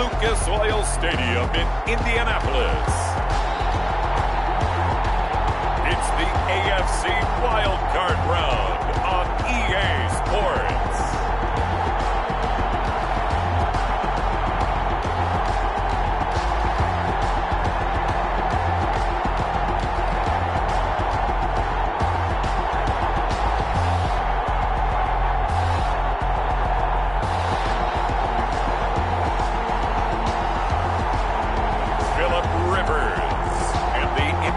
Lucas Oil Stadium in Indianapolis. It's the AFC Wildcard Round on EA Sports.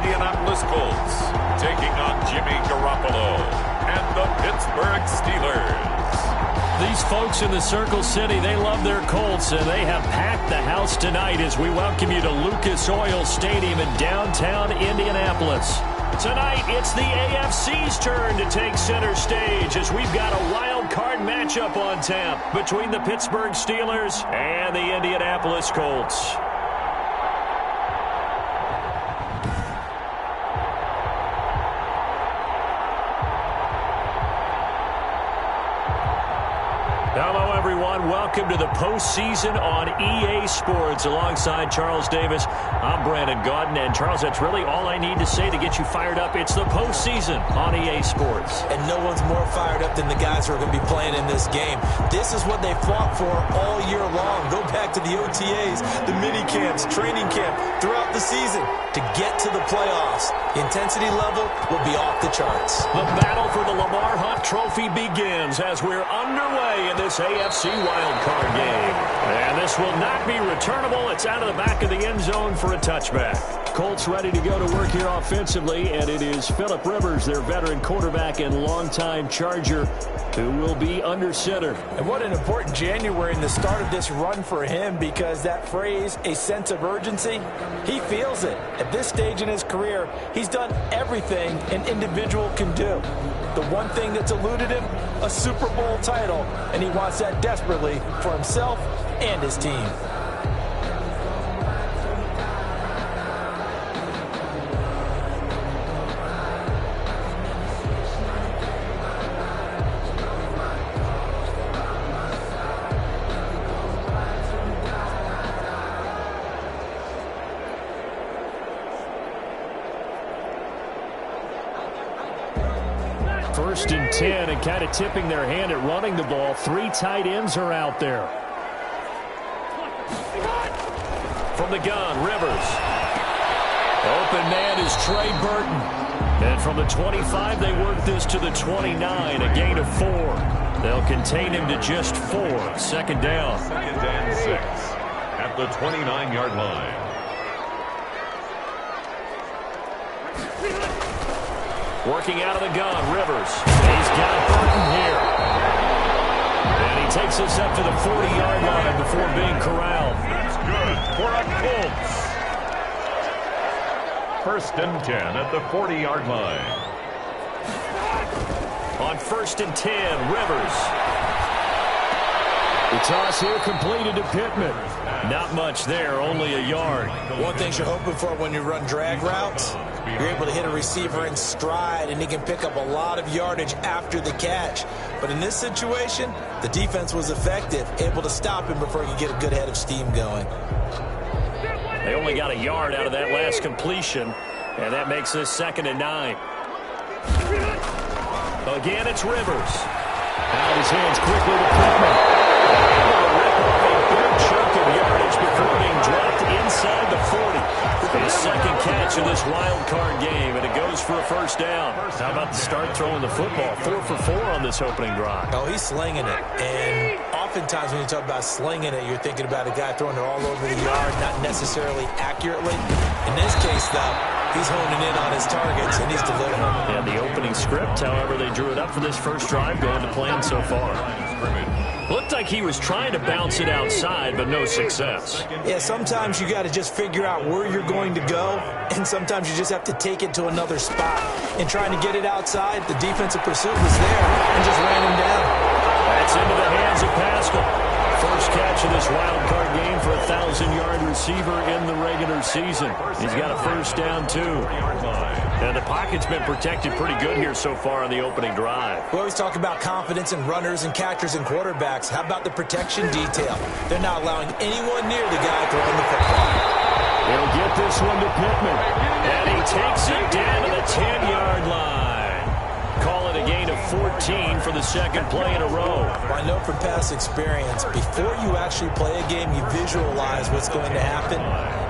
Indianapolis Colts taking on Jimmy Garoppolo and the Pittsburgh Steelers. These folks in the Circle City, they love their Colts, and they have packed the house tonight as we welcome you to Lucas Oil Stadium in downtown Indianapolis. Tonight, it's the AFC's turn to take center stage as we've got a wild card matchup on tap between the Pittsburgh Steelers and the Indianapolis Colts. Hello, everyone. Welcome to the postseason on EA Sports. Alongside Charles Davis, I'm Brandon Gaudin. And, Charles, that's really all I need to say to get you fired up. It's the postseason on EA Sports. And no one's more fired up than the guys who are going to be playing in this game. This is what they fought for all year long. Go back to the OTAs, the mini camps, training camp, throughout the season to get to the playoffs. The intensity level will be off the charts. The battle for the Lamar Hunt Trophy begins as we're underway in this AFC wildcard game. And this will not be returnable. It's out of the back of the end zone for a touchback. Colts ready to go to work here offensively, and it is Phillip Rivers, their veteran quarterback and longtime Charger, who will be under center. And what an important January in the start of this run for him, because that phrase, a sense of urgency, he feels it. At this stage in his career, he's done everything an individual can do. The one thing that's eluded him, a Super Bowl title, and he wants that desperately for himself and his team. First and 10, and kind of tipping their hand at running the ball. Three tight ends are out there. From the gun, Rivers. Open man is Trey Burton. And from the 25, they work this to the 29, a gain of 4. They'll contain him to just 4. Second down. Second and 6 at the 29-yard line. Working out of the gun, Rivers. He's got Burton here. And he takes us up to the 40-yard line before being corralled. That's good for a Colts. First and 10 at the 40-yard line. On first and 10, Rivers. The toss here completed to Pittman. Not much there, only a yard. One thing you're hoping for when you run drag routes, you're able to hit a receiver in stride, and he can pick up a lot of yardage after the catch. But in this situation, the defense was effective, able to stop him before he could get a good head of steam going. They only got a yard out of that last completion, and that makes this 2nd and 9. Again, it's Rivers. Out of his hands quickly to Pittman. Rip off a good chunk of yardage before being dropped inside the 40. His second catch in this wild card game, and it goes for a first down. How about the start throwing the football? 4 for 4 on this opening drive. Oh, he's slinging it. And oftentimes when you talk about slinging it, you're thinking about a guy throwing it all over the yard, not necessarily accurately. In this case, though, he's honing in on his targets, and he's delivering. Yeah, the opening script, however, they drew it up for this first drive, going to plan so far. Looked like he was trying to bounce it outside, but no success. Yeah, sometimes you got to just figure out where you're going to go, and sometimes you just have to take it to another spot. In trying to get it outside, the defensive pursuit was there and just ran him down. That's into the hands of Pascal. First catch of this wild card game for a 1,000-yard receiver in the regular season. He's got a first down, too. And the pocket's been protected pretty good here so far on the opening drive. We always talk about confidence in runners and catchers and quarterbacks. How about the protection detail? They're not allowing anyone near the guy throwing the football. He'll get this one to Pittman. And he takes it down to the 10-yard line. Call it a gain of 14 for the second play in a row. I know from past experience, before you actually play a game, you visualize what's going to happen.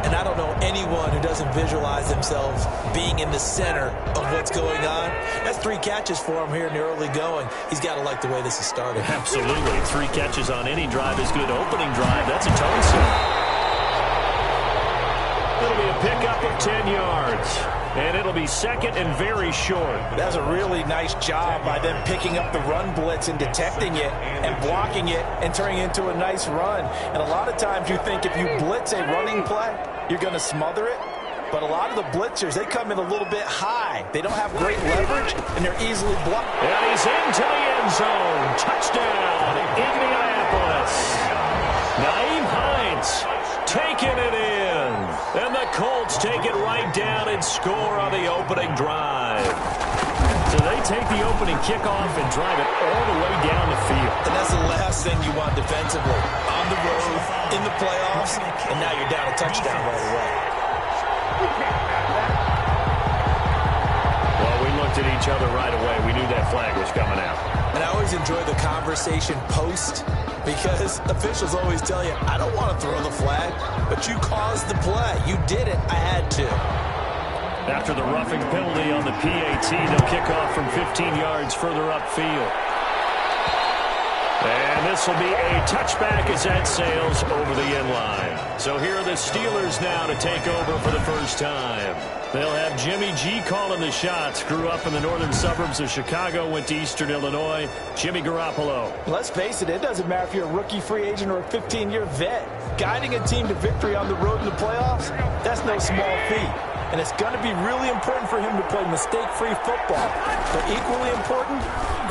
And I don't know anyone who doesn't visualize themselves being in the center of what's going on. That's 3 catches for him here in the early going. He's got to like the way this is started. Absolutely. 3 catches on any drive is good. Opening drive, that's a tone setter. It'll be a pickup of 10 yards. And it'll be second and very short. That's a really nice job by them picking up the run blitz and detecting it and blocking it and turning it into a nice run. And a lot of times you think if you blitz a running play, you're going to smother it. But a lot of the blitzers, they come in a little bit high. They don't have great leverage, and they're easily blocked. And he's into the end zone. Touchdown, Indianapolis. Naeem Hines taking it in. And the Colts take it right down and score on the opening drive. So they take the opening kickoff and drive it all the way down the field. And that's the last thing you want defensively. On the road, in the playoffs, and now you're down a touchdown right away. Well, we looked at each other right away. We knew that flag was coming out. And I always enjoy the conversation post, because officials always tell you, I don't want to throw the flag, but you caused the play. You did it. I had to. After the roughing penalty on the PAT, they'll kick off from 15 yards further upfield. And this will be a touchback as that sails over the end line. So here are the Steelers now to take over for the first time. They'll have Jimmy G calling the shots. Grew up in the northern suburbs of Chicago, went to Eastern Illinois. Jimmy Garoppolo. Let's face it, it doesn't matter if you're a rookie free agent or a 15-year vet. Guiding a team to victory on the road in the playoffs, that's no small feat. And it's going to be really important for him to play mistake-free football. But equally important,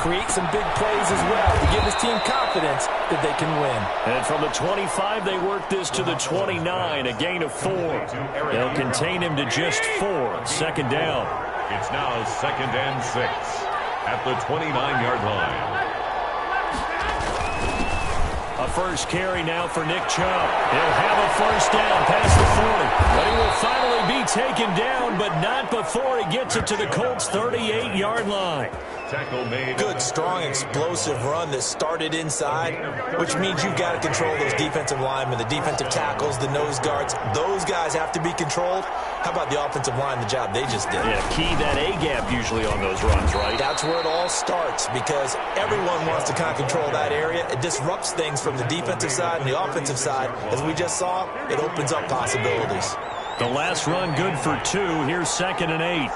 create some big plays as well to give his team confidence that they can win. And from the 25, they work this to the 29, a gain of 4. They'll contain him to just 4. Second down. It's now 2nd and 6 at the 29-yard line. A first carry now for Nick Chubb. He'll have a first down past the 40. But he will finally be taken down, but not before he gets it to the Colts' 38-yard line. Good, strong, explosive run that started inside, which means you've got to control those defensive linemen, the defensive tackles, the nose guards. Those guys have to be controlled. How about the offensive line, the job they just did? Yeah, key that A-gap usually on those runs, right? That's where it all starts, because everyone wants to kind of control that area. It disrupts things from the defensive side and the offensive side. As we just saw, it opens up possibilities. The last run good for 2. Here's 2nd and 8.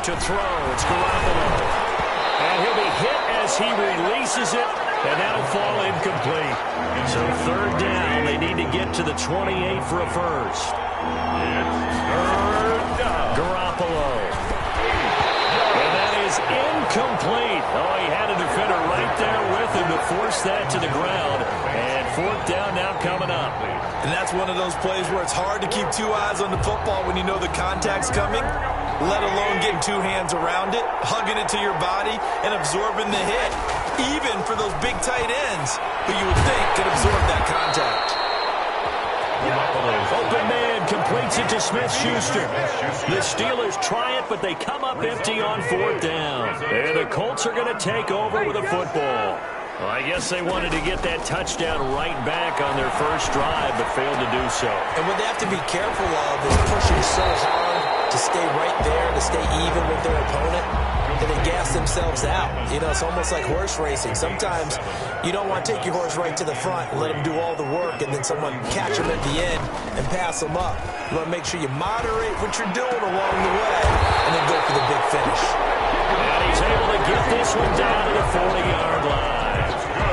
To throw, it's Garoppolo. And he'll be hit as he releases it, and that'll fall incomplete. So 3rd down, they need to get to the 28 for a first. It's 3rd down. Garoppolo. And that is incomplete. Oh, he had a defender right there with him to force that to the ground. And 4th down now coming up. And that's one of those plays where it's hard to keep 2 eyes on the football when you know the contact's coming, let alone getting 2 hands around it, hugging it to your body, and absorbing the hit, even for those big tight ends who you would think could absorb that contact. Open man completes it to Smith-Schuster. The Steelers try it, but they come up empty on 4th down. And the Colts are going to take over with a football. Well, I guess they wanted to get that touchdown right back on their first drive, but failed to do so. And what they have to be careful of is pushing so hard to stay right there, to stay even with their opponent, that they gas themselves out. You know, it's almost like horse racing. Sometimes you don't want to take your horse right to the front and let him do all the work, and then someone catch him at the end and pass him up. You want to make sure you moderate what you're doing along the way, and then go for the big finish. And he's able to get this one down to the 40-yard line.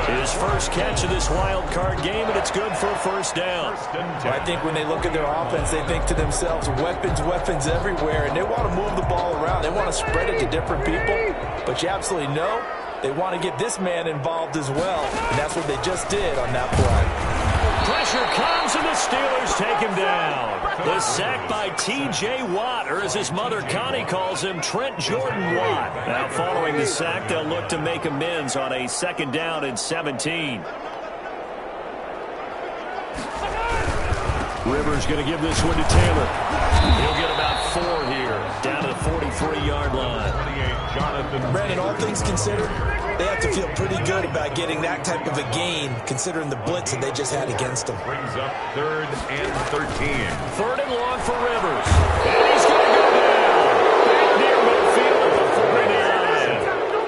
His first catch of this wild card game, and it's good for a first down. I think when they look at their offense, they think to themselves, weapons, weapons everywhere, and they want to move the ball around. They want to spread it to different people, but you absolutely know they want to get this man involved as well, and that's what they just did on that play. Pressure comes, and the Steelers take him down. The sack by T.J. Watt, or as his mother Connie calls him, Trent Jordan Watt. Now following the sack, they'll look to make amends on a 2nd down and 17. Rivers going to give this one to Taylor. He'll get about 4 here, down to the 43-yard line. Brandon, all things considered, they have to feel pretty good about getting that type of a gain, considering the blitz that they just had against them. Brings up 3rd and 13. 3rd and long for Rivers. And he's going to go down. Back near midfield at the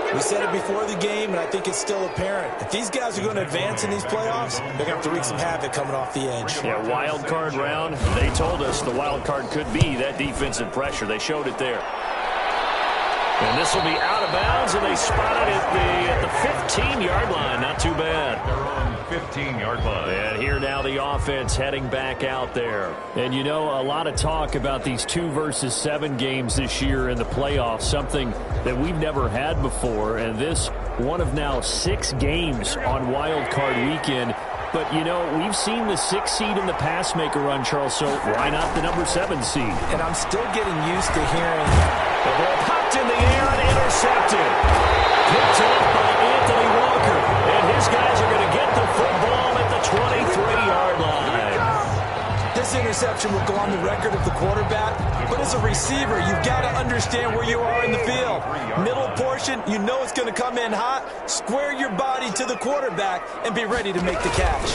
49. We said it before the game, and I think it's still apparent. If these guys are going to advance in these playoffs, they're going to have to wreak some havoc coming off the edge. Yeah, wild card round. They told us the wild card could be that defensive pressure. They showed it there. And this will be out of bounds, and they spot it at the 15-yard line. Not too bad. They're on 15-yard line. And here now the offense heading back out there. And, you know, a lot of talk about these 2 versus 7 games this year in the playoffs, something that we've never had before. And this, one of now 6 games on wild card weekend. But, you know, we've seen the 6th seed in the pass maker run, Charles, so why not the number 7 seed? And I'm still getting used to hearing the ball popped in the air and intercepted. Picked off by Anthony Walker. And his guys are going to get the football at the 23-yard line. this interception will go on the record of the quarterback, but as a receiver, you've got to understand where you are in the field. Middle portion, you know it's going to come in hot. Square your body to the quarterback and be ready to make the catch.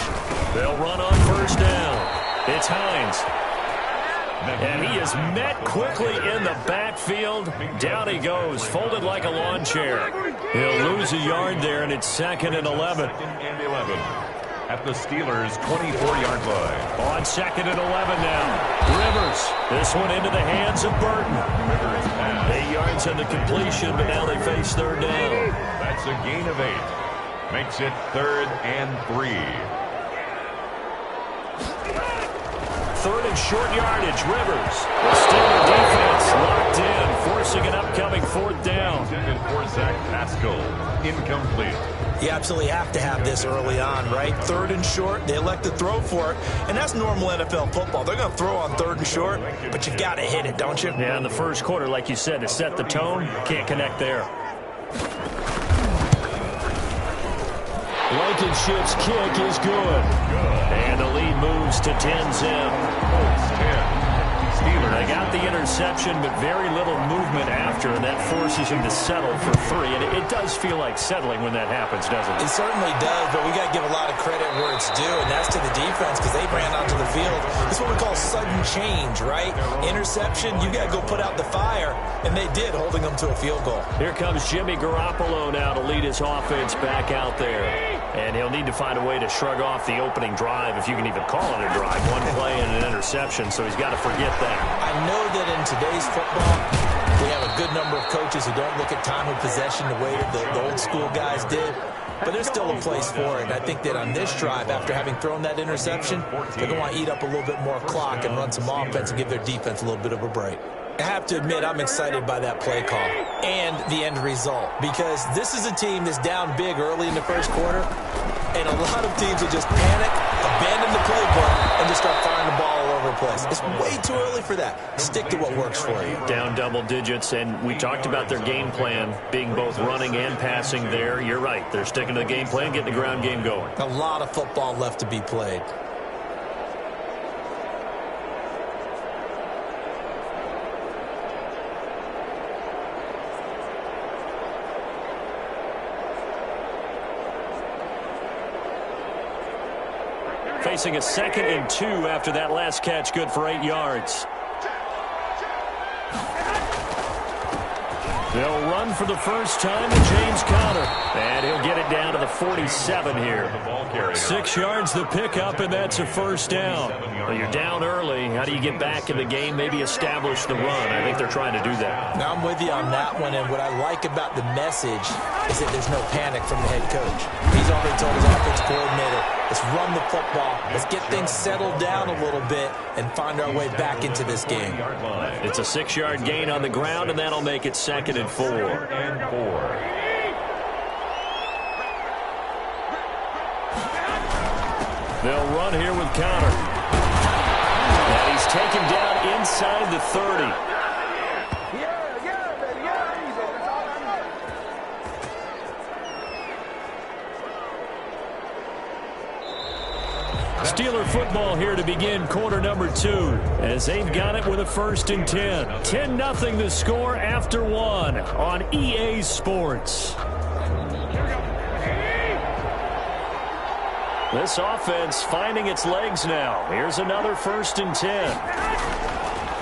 They'll run on first down. It's Hines. And he is met quickly in the backfield. Down he goes, folded like a lawn chair. He'll lose a yard there, and it's 2nd and 11. At the Steelers' 24-yard line. On 2nd and 11 now. Rivers. This one into the hands of Burton. 8 yards on the completion, but now they face third down. That's a gain of 8. Makes it 3rd and 3. 3rd and short yardage. Rivers. The Steeler defense locked in, forcing an upcoming 4th down. Intended for Zach Pascal. Incomplete. You absolutely have to have this early on, right? 3rd and short, they elect to throw for it, and that's normal NFL football. They're going to throw on 3rd and short, but you've got to hit it, don't you? Yeah, in the first quarter, like you said, to set the tone, can't connect there. Blankenship's kick is good. And the lead moves to 10-zip. They got the interception, but very little movement after, and that forces him to settle for 3. And it does feel like settling when that happens, doesn't it? It certainly does, but we got to give a lot of credit where it's due, and that's to the defense because they ran onto the field. It's what we call sudden change, right? Interception, you got to go put out the fire, and they did, holding them to a field goal. Here comes Jimmy Garoppolo now to lead his offense back out there. And he'll need to find a way to shrug off the opening drive, if you can even call it a drive. One play and an interception, so he's got to forget that. I know that in today's football, we have a good number of coaches who don't look at time of possession the way that the old school guys did. But there's still a place for it. And I think that on this drive, after having thrown that interception, they're going to want to eat up a little bit more clock and run some offense and give their defense a little bit of a break. I have to admit, I'm excited by that play call and the end result because this is a team that's down big early in the first quarter, and a lot of teams will just panic, abandon the playbook, and just start firing the ball all over the place. It's way too early for that. Stick to what works for you. Down double digits, and we talked about their game plan being both running and passing there. You're right. They're sticking to the game plan, getting the ground game going. A lot of football left to be played. Facing a 2nd and 2 after that last catch, good for 8 yards. They'll run for the first time to James Conner. And he'll get it down to the 47 here. 6 yards the pickup, and that's a first down. Well, you're down early. How do you get back in the game, maybe establish the run? I think they're trying to do that. Now, I'm with you on that one, and what I like about the message is that there's no panic from the head coach. He's already told his offense coordinator, let's run the football, let's get things settled down a little bit, and find our way back into this game. It's a 6-yard gain on the ground, and that'll make it 2nd and 4. They'll run here with Connor. And he's taken down inside the 30. Steeler football here to begin quarter number 2 as they've got it with a 1st and 10. 10-0 the score after 1 on EA Sports. This offense finding its legs now. Here's another 1st and 10.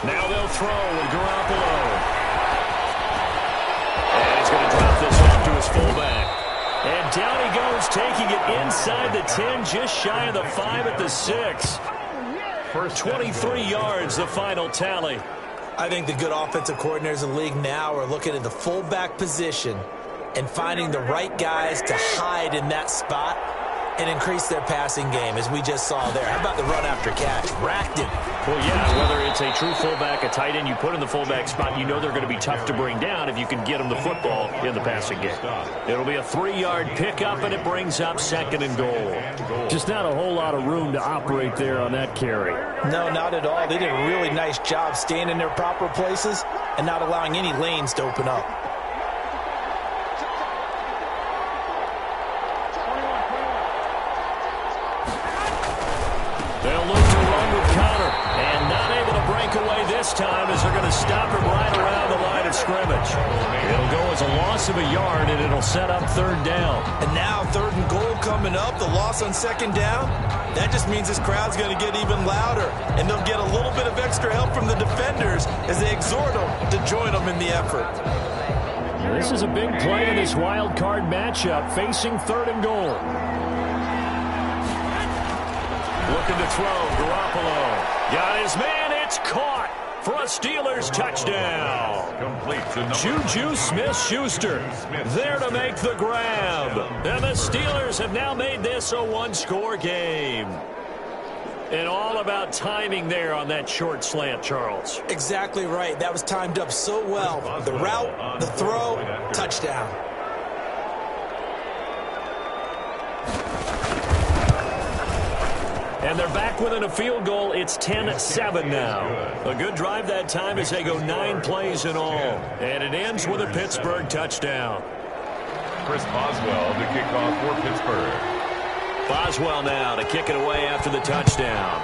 Now they'll throw with Garoppolo. And he's going to drop this off to his fullback. And down he goes, taking it inside the 10, just shy of the 5 at the 6. For 23 yards, the final tally. I think the good offensive coordinators in the league now are looking at the fullback position and finding the right guys to hide in that spot and increase their passing game, as we just saw there. How about the run after catch? Racked him. Well, yeah, whether it's a true fullback, a tight end you put in the fullback spot, you know they're going to be tough to bring down if you can get them the football in the passing game. It'll be a 3-yard pickup, and it brings up 2nd and goal. Just not a whole lot of room to operate there on that carry. No, not at all. They did a really nice job staying in their proper places and not allowing any lanes to open up. They'll look to run with Connor, and not able to break away this time as they're going to stop him right around the line of scrimmage. It'll go as a loss of a yard, and it'll set up 3rd down. And now 3rd and goal coming up, the loss on 2nd down. That just means this crowd's going to get even louder, and they'll get a little bit of extra help from the defenders as they exhort them to join them in the effort. This is a big play in this wild card matchup, facing 3rd and goal. Looking to throw, Garoppolo. Got his man, it's caught for a Steelers touchdown. Complete to Juju Smith-Schuster there to make the grab. And the Steelers have now made this a 1-score game. And all about timing there on that short slant, Charles. Exactly right. That was timed up so well. The route, the throw, touchdown. And they're back within a field goal. It's 10-7 now. A good drive that time as they go 9 plays in all. And it ends with a Pittsburgh touchdown. Chris Boswell to kick off for Pittsburgh. Boswell now to kick it away after the touchdown.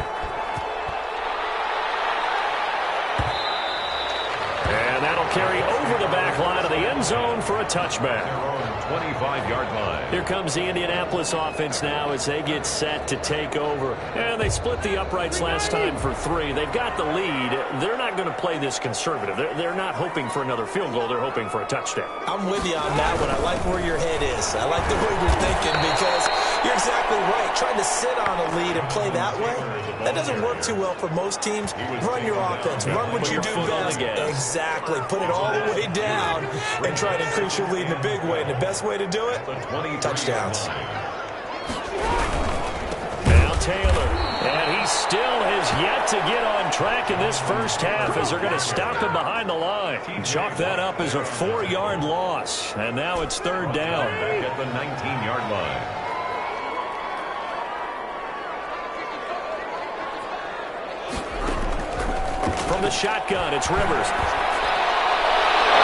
And that'll carry over the back line of the end zone for a touchback. 25-yard line. Here comes the Indianapolis offense now as they get set to take over. And they split the uprights last time for 3. They've got the lead. They're not going to play this conservative. They're not hoping for another field goal. They're hoping for a touchdown. I'm with you on that one. I like where your head is. I like the way you're thinking because you're exactly right. Trying to sit on a lead and play that way, that doesn't work too well for most teams. Run your offense. Run what you do best. Exactly. Put it all the way down and try to increase your lead in a big way. And the best way to do it, touchdowns. Now Taylor, and he still has yet to get on track in this first half as they're going to stop him behind the line. Chalk that up as a 4-yard loss, and now it's 3rd down. Back at the 19-yard line. From the shotgun, it's Rivers.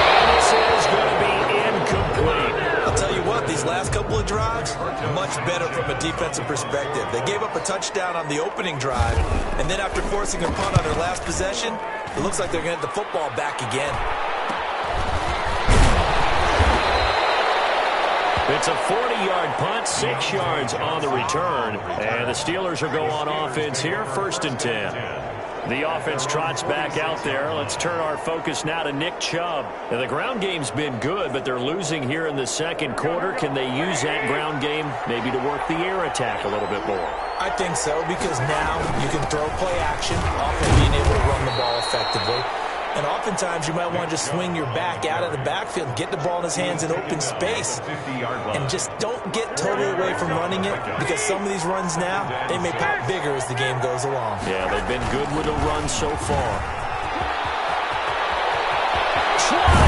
And this is going to be incomplete. I'll tell you what, these last couple of drives, much better from a defensive perspective. They gave up a touchdown on the opening drive, and then after forcing a punt on their last possession, it looks like they're going to get the football back again. It's a 40-yard punt, 6 yards on the return, and the Steelers will go on offense here, 1st and 10. The offense trots back out there. Let's turn our focus now to Nick Chubb. Now, the ground game's been good, but they're losing here in the 2nd quarter. Can they use that ground game maybe to work the air attack a little bit more? I think so, because now you can throw play action, often being able to run the ball effectively. And oftentimes you might want to just swing your back out of the backfield, get the ball in his hands in open space, and just don't get totally away from running it, because some of these runs now, they may pop bigger as the game goes along. Yeah, they've been good with the run so far. Try!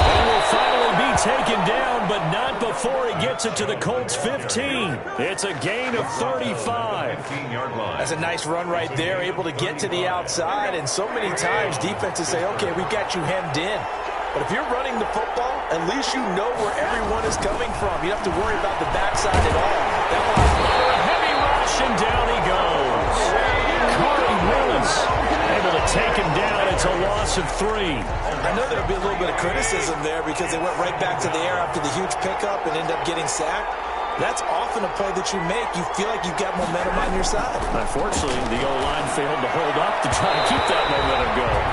And will finally be taken down, but not before he gets it to the Colts 15. It's a gain of 35. That's a nice run right there, able to get to the outside, and so many times defenses say, okay, we got you hemmed in. But if you're running the football, at least you know where everyone is coming from. You don't have to worry about the backside at all. That was a heavy rush, and down he goes. Corey Willis able to take him down. It's a loss of 3. I know there'll be a little bit of criticism there because they went right back to the air after the huge pickup and ended up getting sacked. That's often a play that you make. You feel like you've got momentum on your side. Unfortunately, the O-line failed to hold up to try to keep that momentum going.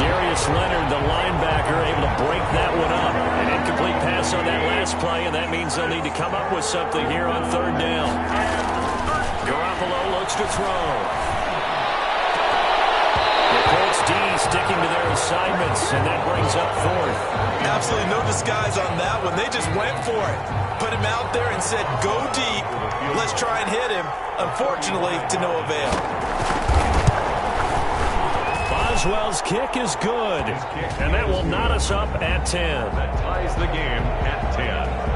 Darius Leonard, the linebacker, able to break that one up. An incomplete pass on that last play, and that means they'll need to come up with something here on 3rd down. Garoppolo looks to throw. The Colts D sticking to their assignments, and that brings up 4th. Absolutely no disguise on that one. They just went for it. Put him out there and said, go deep. Let's try and hit him. Unfortunately, to no avail. Boswell's kick is good, and that will knot us up at 10. That ties the game at 10.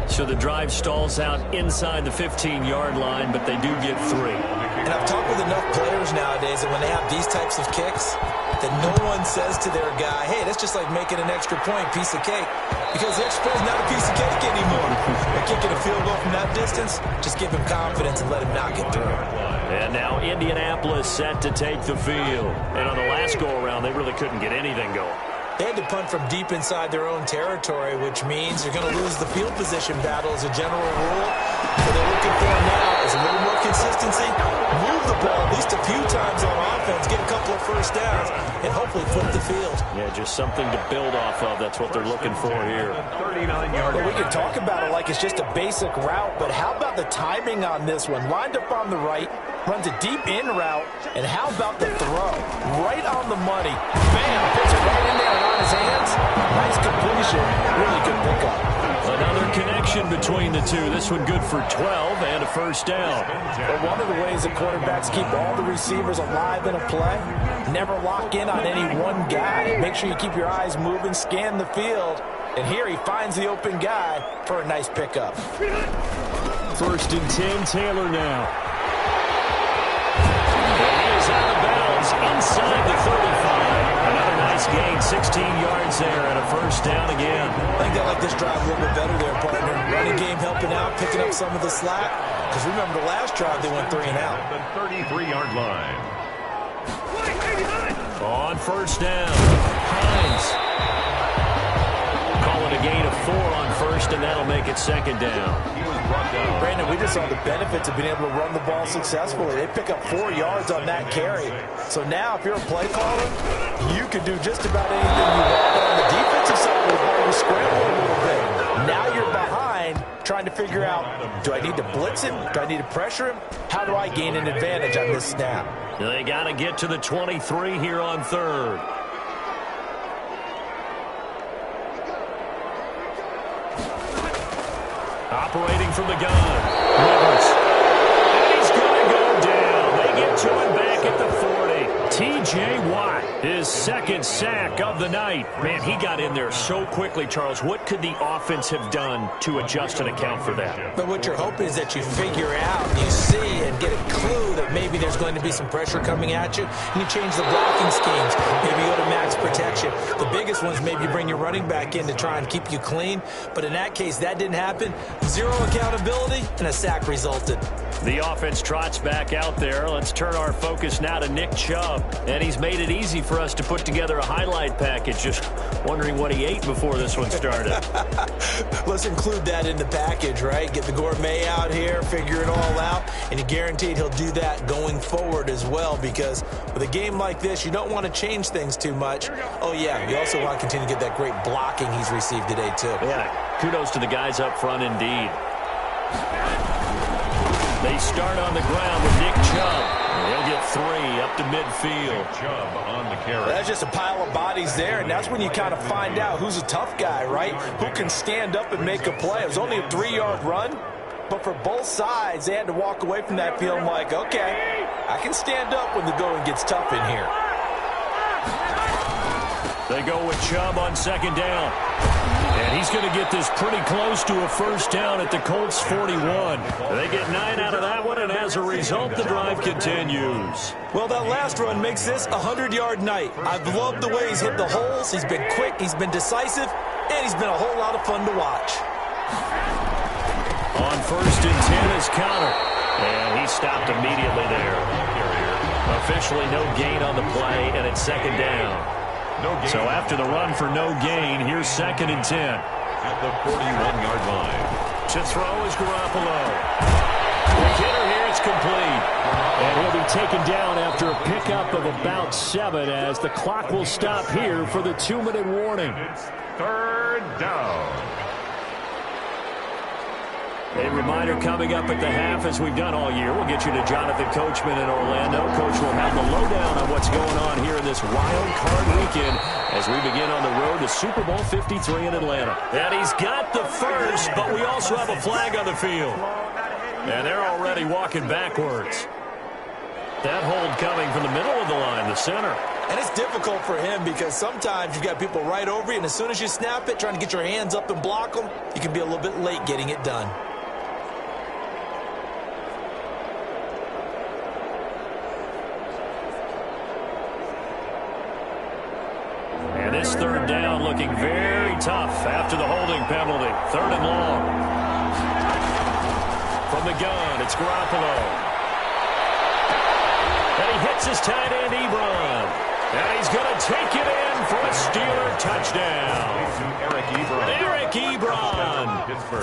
So the drive stalls out inside the 15-yard line, but they do get 3. And I've talked with enough players nowadays that when they have these types of kicks, that no one says to their guy, hey, that's just like making an extra point, piece of cake. Because the extra point is not a piece of cake anymore. By kicking a field goal from that distance, just give him confidence and let him knock it through. And now Indianapolis set to take the field. And on the last go-around, they really couldn't get anything going. They had to punt from deep inside their own territory, which means you're going to lose the field position battle as a general rule. What they're looking for now is a little more consistency, move the ball at least a few times on offense, get a couple of first downs, and hopefully flip the field. Yeah, just something to build off of. That's what they're looking for here. Well, we can talk about it like it's just a basic route, but how about the timing on this one? Lined up on the right, runs a deep in route, and how about the throw? Right on the money. Bam, puts it right in there on his hands. Nice completion. Really good pickup. Another connection between the two. This one good for 12 and a first down. Well, one of the ways that quarterbacks keep all the receivers alive in a play, never lock in on any one guy. Make sure you keep your eyes moving, scan the field, and here he finds the open guy for a nice pickup. 1st and 10, Taylor now. He is out of bounds inside the 35. Another nice gain, 16 yards there, and a first down again. I think they like this drive a little bit better there, partner. Running game helping out, picking up some of the slack. Because remember, the last drive they went 3 and out. The 33-yard line. On first down, Hines. Call it a gain of 4 on first, and that'll make it 2nd down. He was brought down. Brandon, we just saw the benefits of being able to run the ball successfully. They pick up 4 yards on that carry. So now, if you're a play caller, you can do just about anything you want. But on the defensive side of the ball, you scramble a little bit. Now you're behind, trying to figure out, do I need to blitz him? Do I need to pressure him? How do I gain an advantage on this snap? They got to get to the 23 here on 3rd. Operating from the gun. Rivers. And he's going to go down. They get to him back at the 40. T.J. Watt, his 2nd sack of the night. Man, he got in there so quickly, Charles. What could the offense have done to adjust and account for that? But what you're hoping is that you figure out, you see, and get a clue that maybe there's going to be some pressure coming at you. And you change the blocking schemes. Maybe go to max protection. The biggest one's maybe you bring your running back in to try and keep you clean. But in that case, that didn't happen. 0 accountability, and a sack resulted. The offense trots back out there. Let's turn our focus now to Nick Chubb. And he's made it easy for us to put together a highlight package. Just wondering what he ate before this one started. Let's include that in the package, right? Get the gourmet out here, figure it all out, and you're guaranteed he'll do that going forward as well, because with a game like this, you don't want to change things too much. Oh, yeah, you also want to continue to get that great blocking he's received today, too. Yeah, kudos to the guys up front indeed. They start on the ground with Nick Chubb. He'll get 3 up to midfield. Chubb on the carry. That's just a pile of bodies there, and that's when you kind of find out who's a tough guy, right? Who can stand up and make a play. It was only a 3-yard run, but for both sides, they had to walk away from that feeling like, okay, I can stand up when the going gets tough in here. They go with Chubb on second down. And he's going to get this pretty close to a first down at the Colts 41. They get 9 out of that one, and as a result, the drive continues. Well, that last run makes this a 100-yard night. I've loved the way he's hit the holes. He's been quick, he's been decisive, and he's been a whole lot of fun to watch. On first and 10 is Connor. And he stopped immediately there. Officially no gain on the play, and it's second down. So after the run for no gain, here's second and 10. At the 41-yard line. To throw is Garoppolo. The hitter here is complete. And he'll be taken down after a pickup of about 7 as the clock will stop here for the 2-minute warning. It's third down. A reminder coming up at the half, as we've done all year. We'll get you to Jonathan Coachman in Orlando. Coach will have the lowdown on what's going on here in this wild card weekend as we begin on the road to Super Bowl 53 in Atlanta. And he's got the first, but we also have a flag on the field. And they're already walking backwards. That hold coming from the middle of the line, the center. And it's difficult for him because sometimes you've got people right over you, and as soon as you snap it, trying to get your hands up and block them, you can be a little bit late getting it done. And this third down looking very tough after the holding penalty. Third and long. From the gun, it's Garoppolo. And he hits his tight end, Ebron. And he's going to take it in for a Steeler touchdown. Eric Ebron,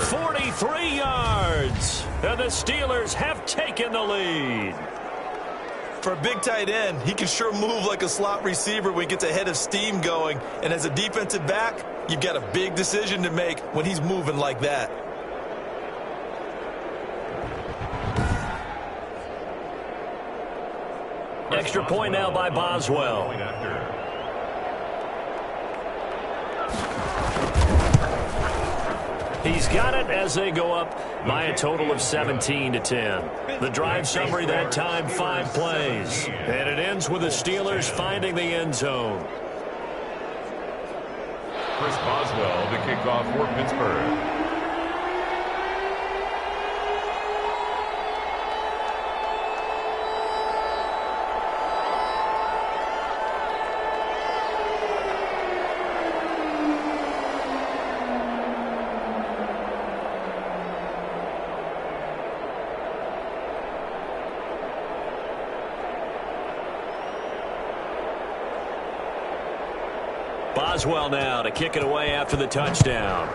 43 yards. And the Steelers have taken the lead. For a big tight end, he can sure move like a slot receiver when he gets a head of steam going. And as a defensive back, you've got a big decision to make when he's moving like that. Extra point now by Boswell. He's got it as they go up by a total of 17-10. The drive summary that time, 5 plays. And it ends with the Steelers finding the end zone. Chris Boswell, the kickoff for Pittsburgh. Boswell now to kick it away after the touchdown.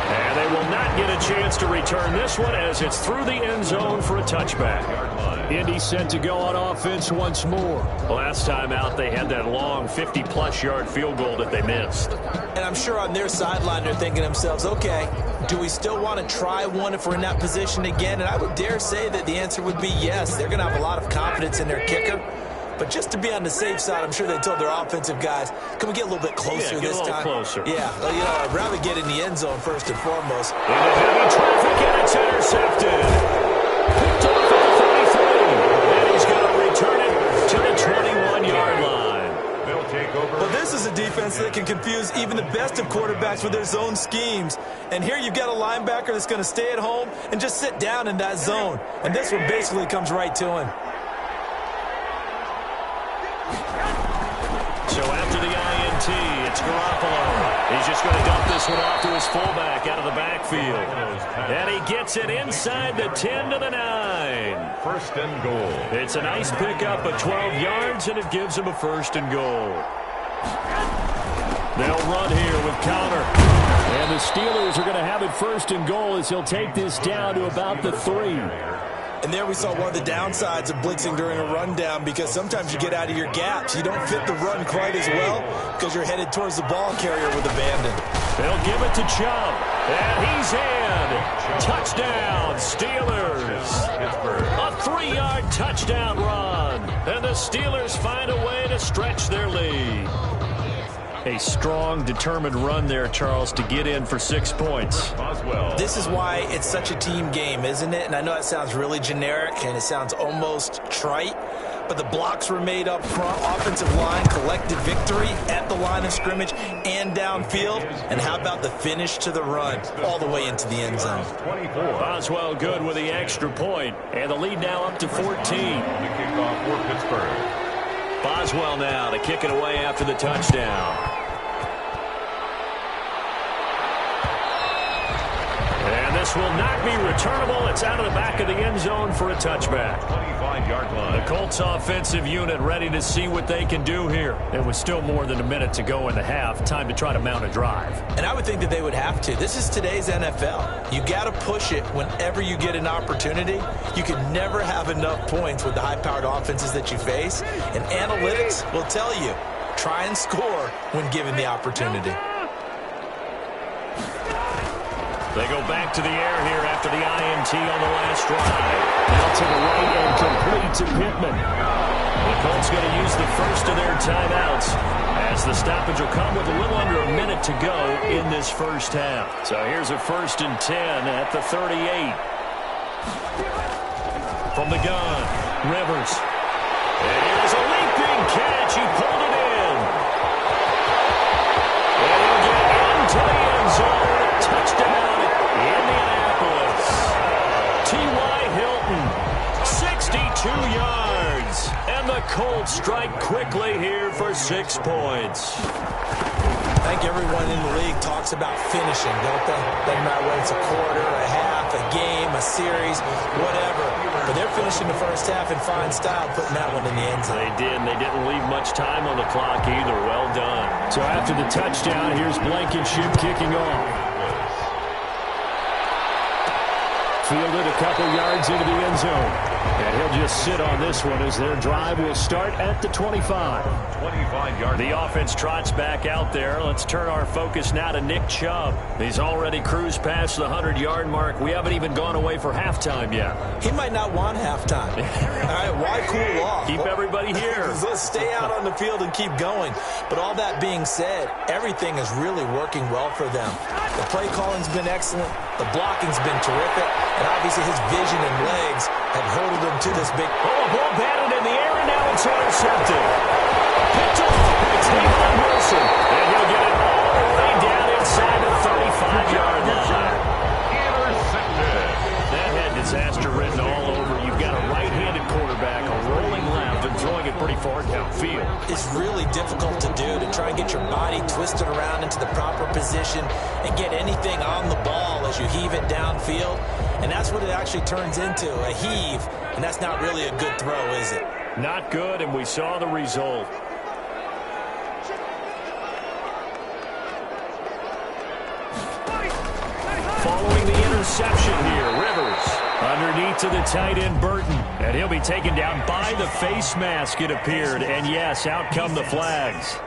And they will not get a chance to return this one as it's through the end zone for a touchback. Indy set to go on offense once more. Last time out, they had that long 50-plus yard field goal that they missed. And I'm sure on their sideline they're thinking to themselves, okay, do we still want to try one if we're in that position again? And I would dare say that the answer would be yes. They're going to have a lot of confidence in their kicker. But just to be on the safe side, I'm sure they told their offensive guys, can we get a little bit closer this time? Closer. Yeah, well, you know, I'd rather get in the end zone first and foremost. Into heavy traffic, and it's intercepted. Picked off at the 33. And he's going to return it to the 21-yard line. They'll take over. Well, this is a defense that can confuse even the best of quarterbacks with their zone schemes. And here you've got a linebacker that's going to stay at home and just sit down in that zone. And this one basically comes right to him. So after the INT, it's Garoppolo. He's just going to dump this one off to his fullback out of the backfield. And he gets it inside the 10 to the 9. First and goal. It's a nice pickup of 12 yards, and it gives him a first and goal. They'll run here with Connor. And the Steelers are going to have it first and goal as he'll take this down to about the 3. And there we saw one of the downsides of blitzing during a rundown because sometimes you get out of your gaps. You don't fit the run quite as well because you're headed towards the ball carrier with abandon. They'll give it to Chubb. And he's in. Touchdown, Steelers. A 3-yard touchdown run. And the Steelers find a way to stretch their lead. A strong, determined run there, Charles, to get in for 6 points. This is why it's such a team game, isn't it? And I know that sounds really generic and it sounds almost trite, but the blocks were made up front. Offensive line collected victory at the line of scrimmage and downfield. And how about the finish to the run all the way into the end zone? Boswell good with the extra point, and the lead now up to 14. The kickoff for Pittsburgh. Boswell now to kick it away after the touchdown. And this will not be returnable. It's out of the back of the end zone for a touchback. 25-yard line. The Colts offensive unit ready to see what they can do here. It was still more than a minute to go in the half. Time to try to mount a drive. And I would think that they would have to. This is today's NFL. You got to push it whenever you get an opportunity. You can never have enough points with the high-powered offenses that you face. And analytics will tell you, try and score when given the opportunity. They go back to the air here after the INT on the last drive. Now to the right and complete to Pittman. The Colts going to use the first of their timeouts as the stoppage will come with a little under a minute to go in this first half. So here's a 1st and 10 at the 38. From the gun, Rivers. And here's a leaping catch. He pulled it in. And he'll get into the end zone. Touchdown, Indianapolis. T.Y. Hilton, 62 yards. And the Colts strike quickly here for 6 points. I think everyone in the league talks about finishing, don't they? Doesn't matter whether it's a quarter, a half, a game, a series, whatever. But they're finishing the first half in fine style, putting that one in the end zone. They did, and they didn't leave much time on the clock either. Well done. So after the touchdown, here's Blankenship kicking off. Fielded a couple yards into the end zone. And he'll just sit on this one as their drive will start at the 25. 25-yard. The offense trots back out there. Let's turn our focus now to Nick Chubb. He's already cruised past the 100-yard mark. We haven't even gone away for halftime yet. He might not want halftime. All right, why cool off? Keep everybody here. Let's stay out on the field and keep going. But all that being said, everything is really working well for them. The play calling's been excellent. The blocking's been terrific. And obviously his vision and legs have hurdled him to this big... Oh, a ball batted in the air, and now it's intercepted. Picked off by Tavon Wilson. And he'll get it all the way down inside the 35-yard line. Intercepted. That had disaster written all over. You've got a right-handed quarterback, a rolling left, and throwing it pretty far downfield. It's really difficult to do, to try and get your body twisted around into the proper position and get anything on the ball as you heave it downfield. And that's what it actually turns into, a heave. And that's not really a good throw, is it? Not good, and we saw the result. Following the interception here, Rivers. Underneath to the tight end, Burton. And he'll be taken down by the face mask, it appeared. And yes, out come the flags.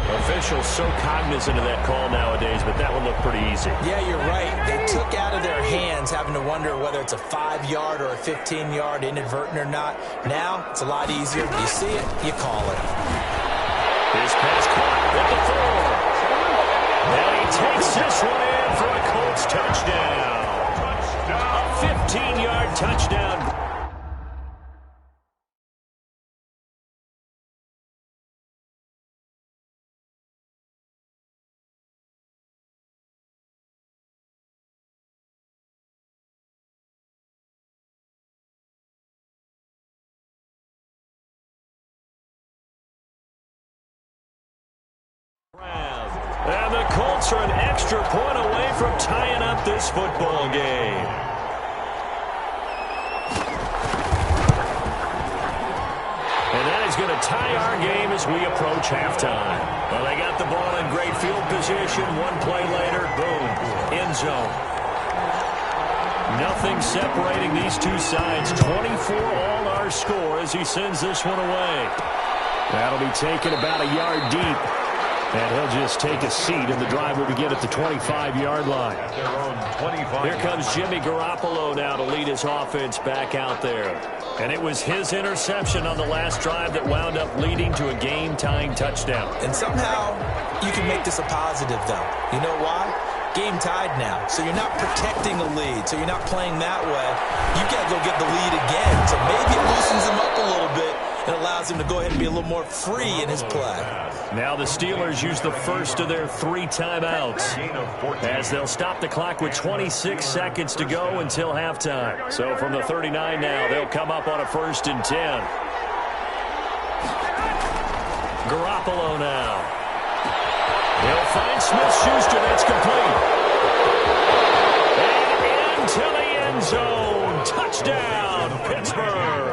Officials so cognizant of that call nowadays, but that one looked pretty easy. Yeah, you're right. They took out of their hands having to wonder whether it's a 5-yard or a 15-yard inadvertent or not. Now, it's a lot easier. You see it, you call it. His pass caught with the 4. Now he takes this one in for a Colts touchdown. A 15-yard touchdown. And the Colts are an extra point away from tying up this football game. And that is going to tie our game as we approach halftime. Well, they got the ball in great field position. One play later, boom, end zone. Nothing separating these two sides. 24 all our score as he sends this one away. That'll be taken about a yard deep. And he'll just take a seat, and the drive will begin at the 25-yard line. Here comes Jimmy Garoppolo now to lead his offense back out there. And it was his interception on the last drive that wound up leading to a game-tying touchdown. And somehow you can make this a positive, though. You know why? game tied now, so you're not protecting a lead, so you're not playing that way. You've got to go get the lead again, so maybe it loosens him up a little bit and allows him to go ahead and be a little more free in his play. Now the Steelers use the first of their 3 timeouts as they'll stop the clock with 26 seconds to go until halftime. So from the 39 now, they'll come up on a 1st and 10. Garoppolo now. He'll find Smith-Schuster. That's complete. And into the end zone. Touchdown, Pittsburgh.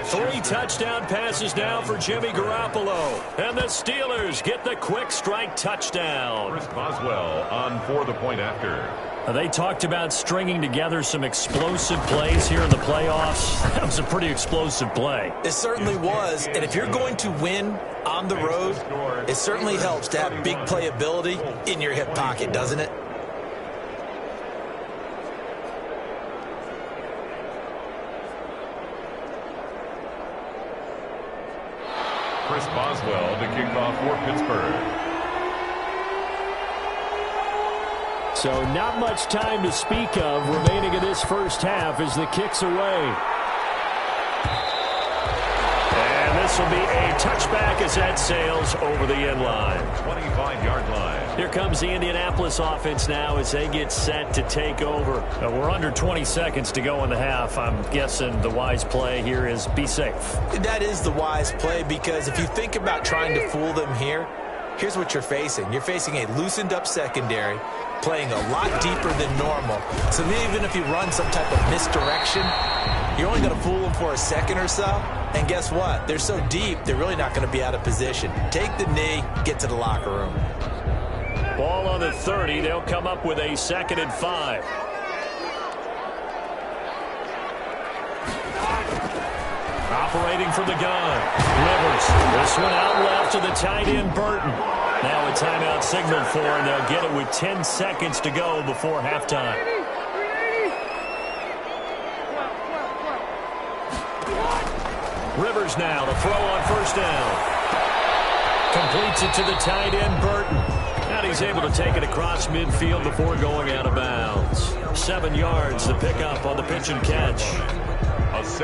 3 touchdown passes now for Jimmy Garoppolo. And the Steelers get the quick strike touchdown. Chris Boswell on for the point after. They talked about stringing together some explosive plays here in the playoffs. That was a pretty explosive play. It certainly was. And if you're going to win on the road, it certainly helps to have big playability in your hip pocket, doesn't it? Chris Boswell to kick off for Pittsburgh. So not much time to speak of remaining in this first half as the kick's away. And this will be a touchback as that sails over the end line. 25-yard line. Here comes the Indianapolis offense now as they get set to take over. We're under 20 seconds to go in the half. I'm guessing the wise play here is be safe. That is the wise play, because if you think about trying to fool them here, here's what you're facing. You're facing a loosened up secondary, playing a lot deeper than normal. So even if you run some type of misdirection, you're only going to fool them for a second or so. And guess what? They're so deep, they're really not going to be out of position. Take the knee, get to the locker room. Ball on the 30. They'll come up with a 2nd and 5. Operating from the gun. Rivers. This one out left to the tight end, Burton. Now a timeout signaled for, and they'll get it with 10 seconds to go before halftime. Rivers now to throw on 1st down. Completes it to the tight end, Burton. And he's able to take it across midfield before going out of bounds. 7 yards to pick up on the pitch and catch.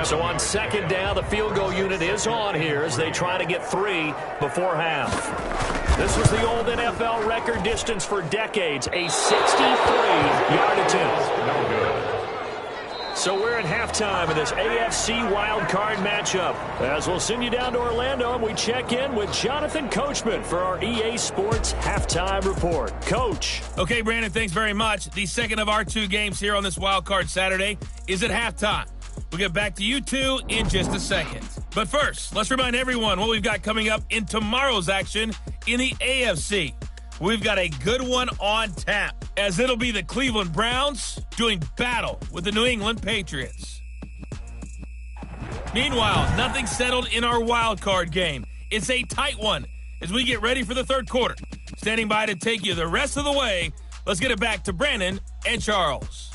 So on 2nd down, the field goal unit is on here as they try to get 3 before half. This was the old NFL record distance for decades, a 63-yard attempt. No good. So we're at halftime in this AFC wild card matchup. As we'll send you down to Orlando, and we check in with Jonathan Coachman for our EA Sports Halftime Report. Coach. Okay, Brandon, thanks very much. The second of our 2 games here on this wild card Saturday is at halftime. We'll get back to you two in just a second. But first, let's remind everyone what we've got coming up in tomorrow's action in the AFC. We've got a good one on tap, as it'll be the Cleveland Browns doing battle with the New England Patriots. Meanwhile, nothing settled in our wild card game. It's a tight one as we get ready for the 3rd quarter. Standing by to take you the rest of the way, let's get it back to Brandon and Charles.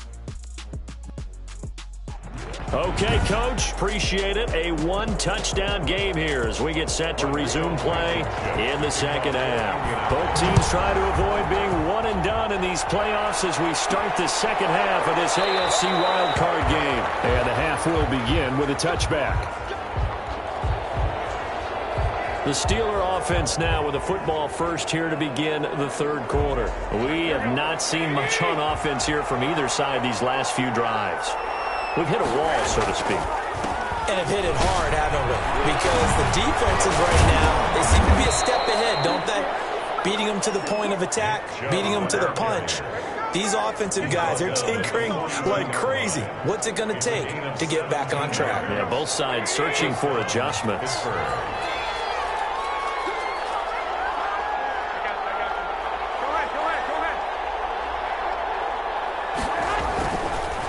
Okay, Coach, appreciate it. A 1-touchdown game here as we get set to resume play in the 2nd half. Both teams try to avoid being one and done in these playoffs as we start the 2nd half of this AFC wildcard game. And the half will begin with a touchback. The Steeler offense now with a football first here to begin the 3rd quarter. We have not seen much on offense here from either side these last few drives. We've hit a wall, so to speak. And have hit it hard, haven't we? Because the defenses right now, they seem to be a step ahead, don't they? Beating them to the point of attack, beating them to the punch. These offensive guys, they're tinkering like crazy. What's it going to take to get back on track? Yeah, both sides searching for adjustments.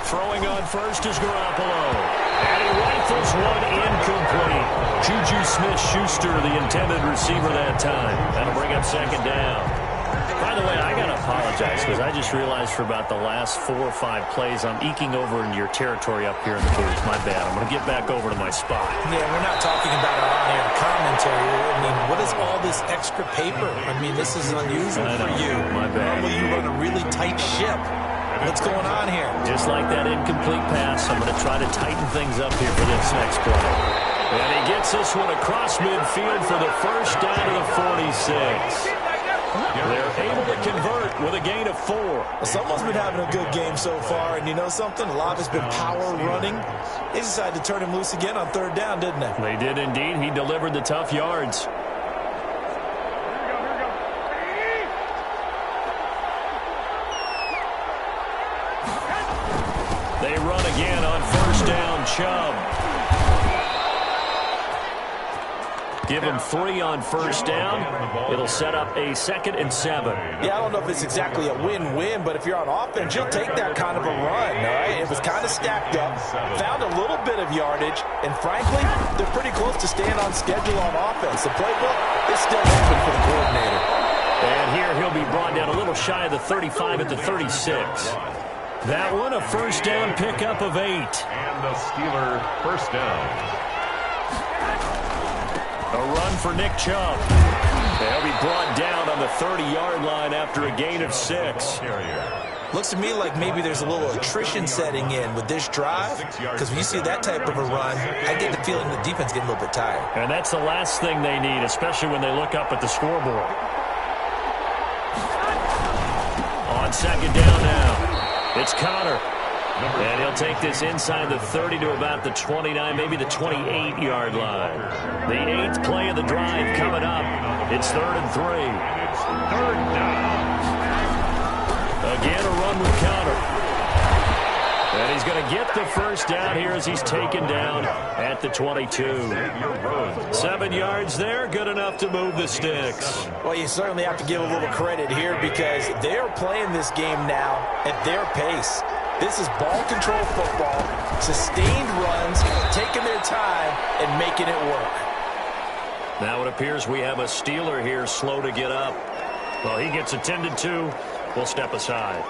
Throwing on first is Garoppolo. And he rifles one incomplete. Juju Smith-Schuster, the intended receiver that time. That'll bring up 2nd down. By the way, I got to apologize because I just realized for about the last 4 or 5 plays, I'm eking over into your territory up here in the booth. My bad. I'm going to get back over to my spot. Yeah, we're not talking about it on air commentary. I mean, what is all this extra paper? I mean, this is unusual for you. My bad. Normally you run a really tight ship. What's going on here? Just like that incomplete pass, I'm going to try to tighten things up here for this next play. And he gets this one across midfield for the first down to the 46. They're able to convert with a gain of 4. Well, someone's been having a good game so far, and you know something? A lot has been power running. They decided to turn him loose again on 3rd down, didn't they? They did indeed. He delivered the tough yards. They run again on 1st down, Chubb. Give him 3 on 1st down. It'll set up a 2nd and 7. Yeah, I don't know if it's exactly a win-win, but if you're on offense, you'll take that kind of a run, all right? It was kind of stacked up, found a little bit of yardage, and frankly, they're pretty close to staying on schedule on offense. The playbook is still open for the coordinator. And here he'll be brought down a little shy of the 35 at the 36. That one, a 1st down pickup of 8. And the Steeler 1st down. A run for Nick Chubb. They'll be brought down on the 30-yard line after a gain of 6. Looks to me like maybe there's a little attrition setting in with this drive, because when you see that type of a run, I get the feeling the defense getting a little bit tired. And that's the last thing they need, especially when they look up at the scoreboard. On 2nd down now, it's Connor. And he'll take this inside the 30 to about the 29, maybe the 28-yard line. The 8th play of the drive coming up. It's 3rd and 3. It's 3rd down. Again, a run with Connor. And he's going to get the 1st down here as he's taken down at the 22. 7 yards there, good enough to move the sticks. Well, you certainly have to give a little credit here because they're playing this game now at their pace. This is ball control football, sustained runs, taking their time and making it work. Now it appears we have a Steeler here slow to get up. Well, he gets attended to. We'll step aside.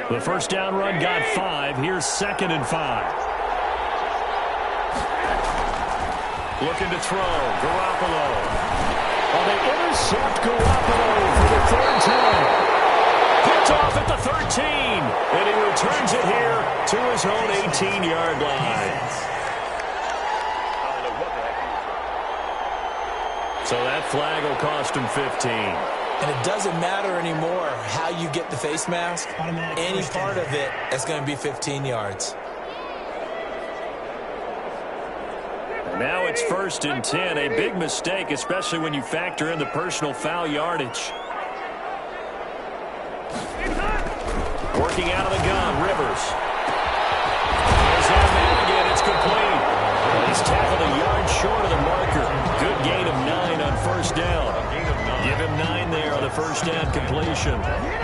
The 1st down run got 5. Here's 2nd and 5. Looking to throw. Garoppolo. Well, they intercept Garoppolo for the 3rd time. Picked off at the 13. And he returns it here to his own 18-yard line. So that flag will cost him 15. And it doesn't matter anymore how you get the face mask. Any part of it is going to be 15 yards. Now it's 1st and 10. A big mistake, especially when you factor in the personal foul yardage. Working out of the gun, Rivers. There's that man again. It's complete. He's tackled a yard short of the marker. Good gain of 9 on 1st down. Give him 9 there on the 1st down completion.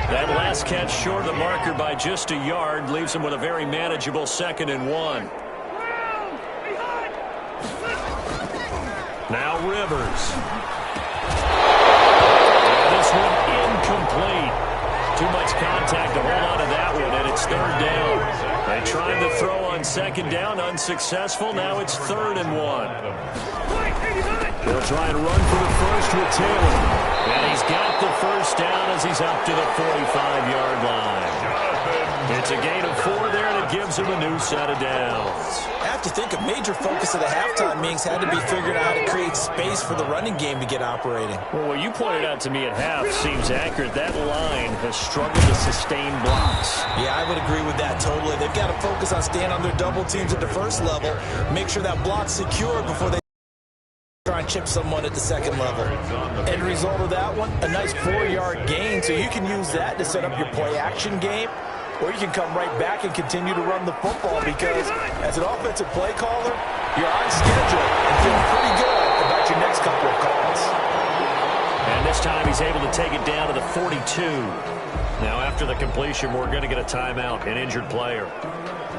That last catch short of the marker by just a yard leaves him with a very manageable 2nd and 1. Now Rivers. And this one incomplete. Too much contact to hold on to that one, and it's 3rd down. They tried to throw on 2nd down, unsuccessful. Now it's 3rd and 1. They'll try and run for the 1st with Taylor. And he's got the 1st down as he's up to the 45-yard line. It's a gain of 4 there, and it gives him a new set of downs. I have to think a major focus of the halftime meetings had to be figuring out how to create space for the running game to get operating. Well, what you pointed out to me at half seems accurate. That line has struggled to sustain blocks. Yeah, I would agree with that totally. They've got to focus on staying on their double teams at the 1st level, make sure that block's secure before they try and chip someone at the 2nd level. End result of that one, a nice 4-yard gain, so you can use that to set up your play-action game, or you can come right back and continue to run the football because as an offensive play caller, you're on schedule and feeling pretty good about your next couple of calls. And this time he's able to take it down to the 42. Now after the completion, we're going to get a timeout, an injured player.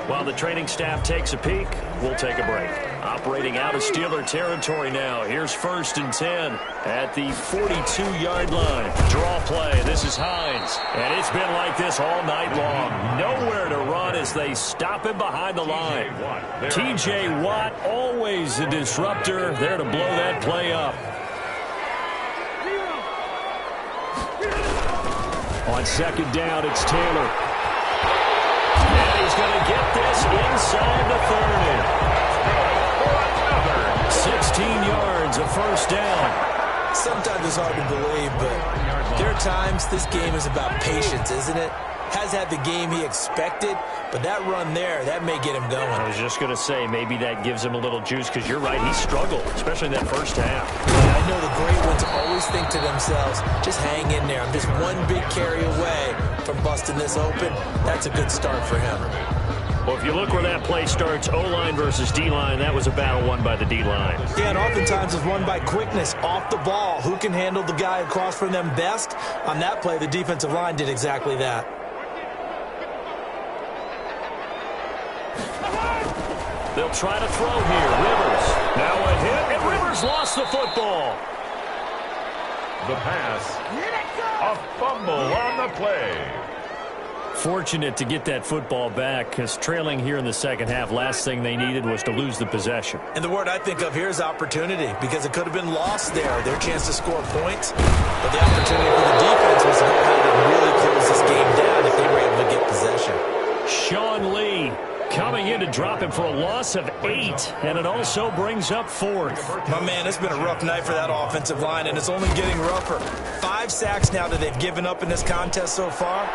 While the training staff takes a peek, we'll take a break. Operating out of Steeler territory now. Here's 1st and 10 at the 42-yard line. Draw play. This is Hines. And it's been like this all night long. Nowhere to run as they stop him behind the line. T.J. Watt, always a disruptor, there to blow that play up. On 2nd down, it's Taylor. And he's going to get this inside the 30. 16 yards, a 1st down. Sometimes it's hard to believe, but there are times this game is about patience, isn't it? Has had the game he expected, but that run there, that may get him going. I was just going to say, maybe that gives him a little juice, because you're right, he struggled, especially in that 1st half. Yeah, I know the great ones always think to themselves, just hang in there. I'm just one big carry away from busting this open. That's a good start for him. Well, if you look where that play starts, O-line versus D-line, that was a battle won by the D-line. Yeah, and oftentimes it's won by quickness, off the ball. Who can handle the guy across from them best? On that play, the defensive line did exactly that. They'll try to throw here. Rivers. Now a hit, and Rivers lost the football. The pass. A fumble on the play. Fortunate to get that football back, because trailing here in the 2nd half, last thing they needed was to lose the possession. And the word I think of here is opportunity, because it could have been lost there, their chance to score points. But the opportunity for the defense was to go ahead and really close this game down if they were able to get possession. Sean Lee coming in to drop him for a loss of 8, and it also brings up 4th. My man, it's been a rough night for that offensive line, and it's only getting rougher. 5 sacks now that they've given up in this contest so far.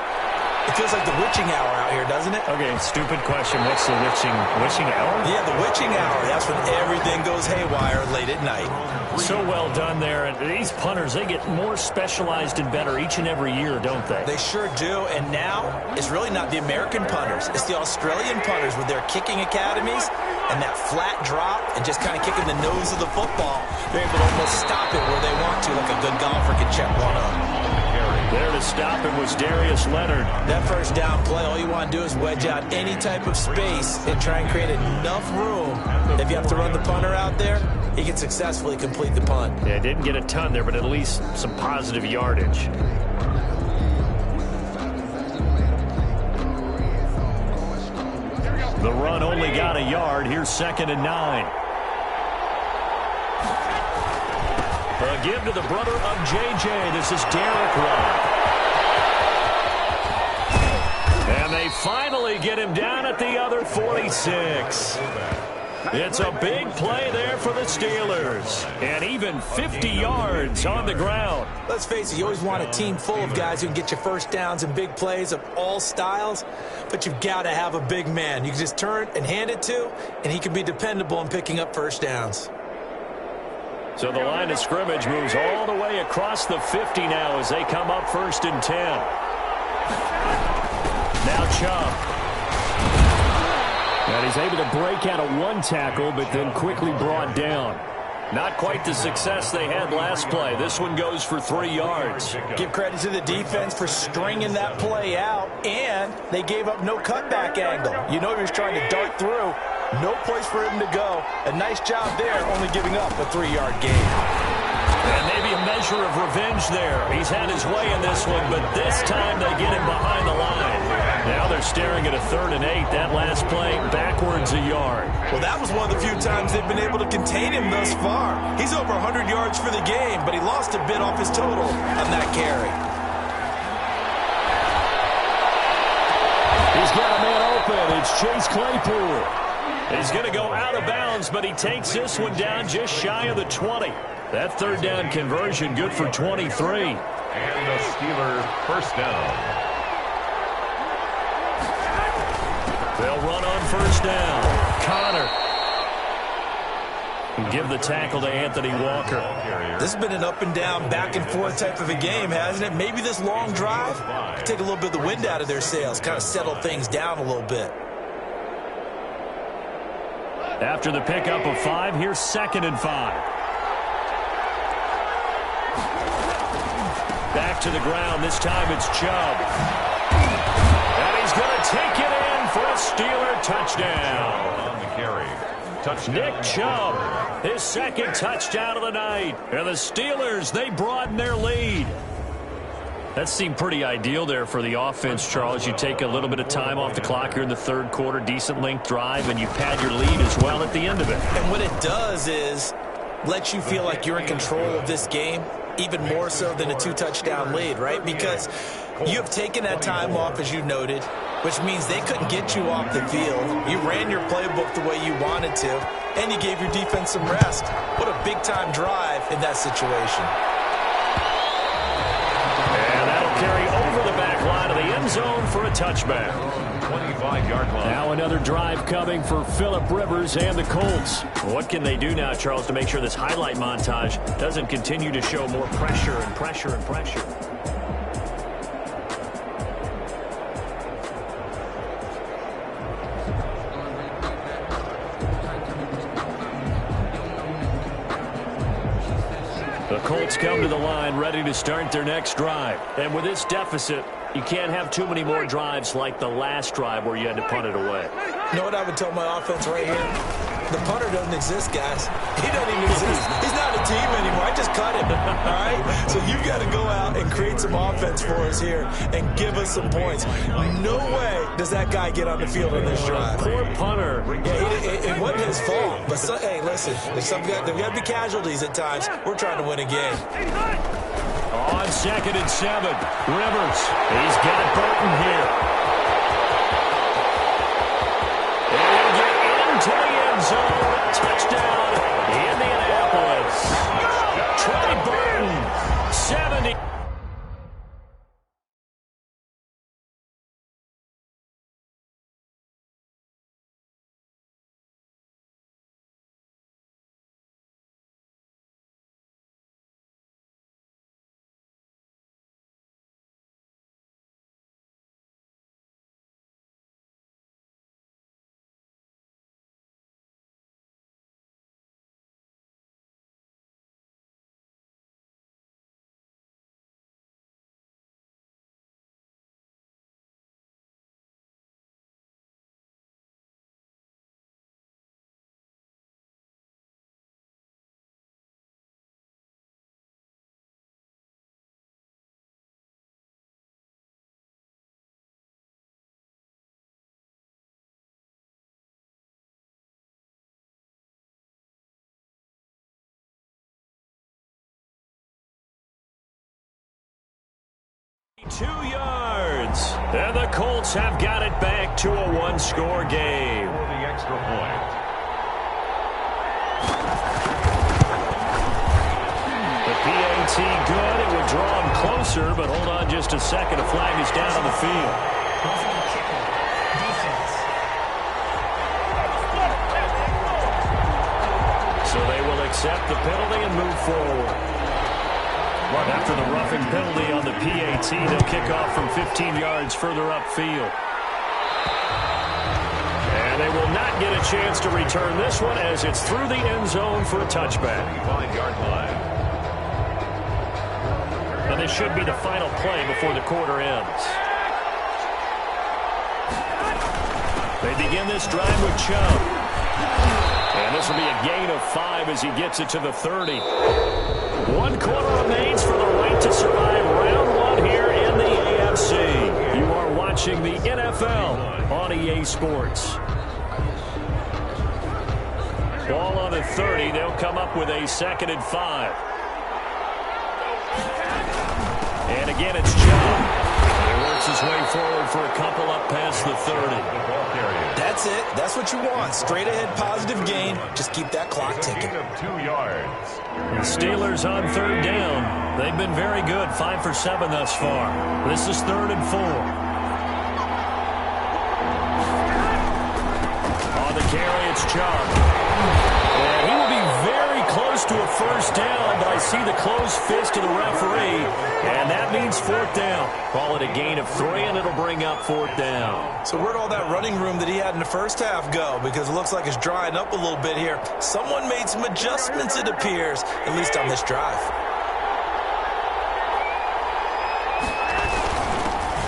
It feels like the witching hour out here, doesn't it? Okay, stupid question. What's the witching hour? Yeah, the witching hour. That's when everything goes haywire late at night. So well done there. And these punters, they get more specialized and better each and every year, don't they? They sure do. And now, it's really not the American punters. It's the Australian punters with their kicking academies and that flat drop and just kind of kicking the nose of the football. They're able to almost stop it where they want to, like a good golfer can check one up. There to stop him was Darius Leonard. That 1st down play, all you want to do is wedge out any type of space and try and create enough room. If you have to run the punter out there, he can successfully complete the punt. Yeah, didn't get a ton there, but at least some positive yardage. The run only got a yard. Here's 2nd and 9. A give to the brother of J.J. This is Derek Robb. And they finally get him down at the other 46. It's a big play there for the Steelers. And even 50 yards on the ground. Let's face it, you always want a team full of guys who can get you 1st downs and big plays of all styles. But you've got to have a big man you can just turn and hand it to, and he can be dependable in picking up 1st downs. So the line of scrimmage moves all the way across the 50 now as they come up 1st and 10. Now Chubb. And he's able to break out of 1 tackle, but then quickly brought down. Not quite the success they had last play. This one goes for 3 yards. Give credit to the defense for stringing that play out, and they gave up no cutback angle. You know he was trying to dart through. No place for him to go. A nice job there, only giving up a 3-yard gain. And maybe a measure of revenge there. He's had his way in this one, but this time they get him behind the line. Now they're staring at a 3rd and 8. That last play, backwards a yard. Well, that was one of the few times they've been able to contain him thus far. He's over 100 yards for the game, but he lost a bit off his total on that carry. He's got a man open. It's Chase Claypool. He's going to go out of bounds, but he takes this one down just shy of the 20. That 3rd down conversion good for 23. And the Steelers 1st down. They'll run on 1st down. Connor. And give the tackle to Anthony Walker. This has been an up and down, back and forth type of a game, hasn't it? Maybe this long drive could take a little bit of the wind out of their sails, kind of settle things down a little bit. After the pickup of 5, here's 2nd and 5. Back to the ground. This time it's Chubb. And he's going to take it in for a Steeler touchdown. On the carry. Touchdown. Nick Chubb, his second touchdown of the night. And the Steelers, they broaden their lead. That seemed pretty ideal there for the offense, Charles. You take a little bit of time off the clock here in the third quarter, decent length drive, and you pad your lead as well at the end of it. And what it does is let you feel like you're in control of this game, even more so than a 2-touchdown lead, right? Because you have taken that time off, as you noted, which means they couldn't get you off the field. You ran your playbook the way you wanted to, and you gave your defense some rest. What a big-time drive in that situation. Carry over the back line of the end zone for a touchback. 25-yard line. Now another drive coming for Phillip Rivers and the Colts. What can they do now, Charles, to make sure this highlight montage doesn't continue to show more pressure and pressure and pressure? The Colts come to the line ready to start their next drive. And with this deficit, you can't have too many more drives like the last drive where you had to punt it away. You know what I would tell my offense right here? The punter doesn't exist, guys. He doesn't even exist. He's not a team anymore. I just cut him, all right? So you've got to go out and create some offense for us here and give us some points. No way does that guy get on the field on this drive. Poor punter. Yeah, it wasn't his fault. But, hey, listen, there's got to be casualties at times. We're trying to win a game. On 2nd and 7, Rivers. He's got Burton here. And get into the end zone. Touchdown, Indianapolis. Trey Burton, 70. Two yards. And the Colts have got it back to a one-score game. For the extra point. The PAT good. It would draw him closer, but hold on just a second. A flag is down on the field. So they will accept the penalty and move forward. After the roughing penalty on the PAT, they'll kick off from 15 yards further upfield. And they will not get a chance to return this one as it's through the end zone for a touchback. 25-yard line. And this should be the final play before the quarter ends. They begin this drive with Chubb. And this will be a gain of 5 as he gets it to the 30. 1 quarter remains for the right to survive round 1 here in the AFC. You are watching the NFL on EA Sports. Ball on the 30. They'll come up with a 2nd and 5. And again, it's Chubb. He works his way forward for a couple up past the 30. That's it. That's what you want. Straight ahead, positive gain. Just keep that clock ticking. 2 yards. The Steelers on 3rd down. They've been very good. 5 for 7 thus far. This is 3rd and 4. On the carry, it's Chubb. And he will be very close to a first down, but I see the closed fist of the referee, and that means 4th down. Call it a gain of 3, and it'll bring up 4th down. So where'd all that running room that he had in the first half go? Because it looks like it's drying up a little bit here. Someone made some adjustments, it appears, at least on this drive.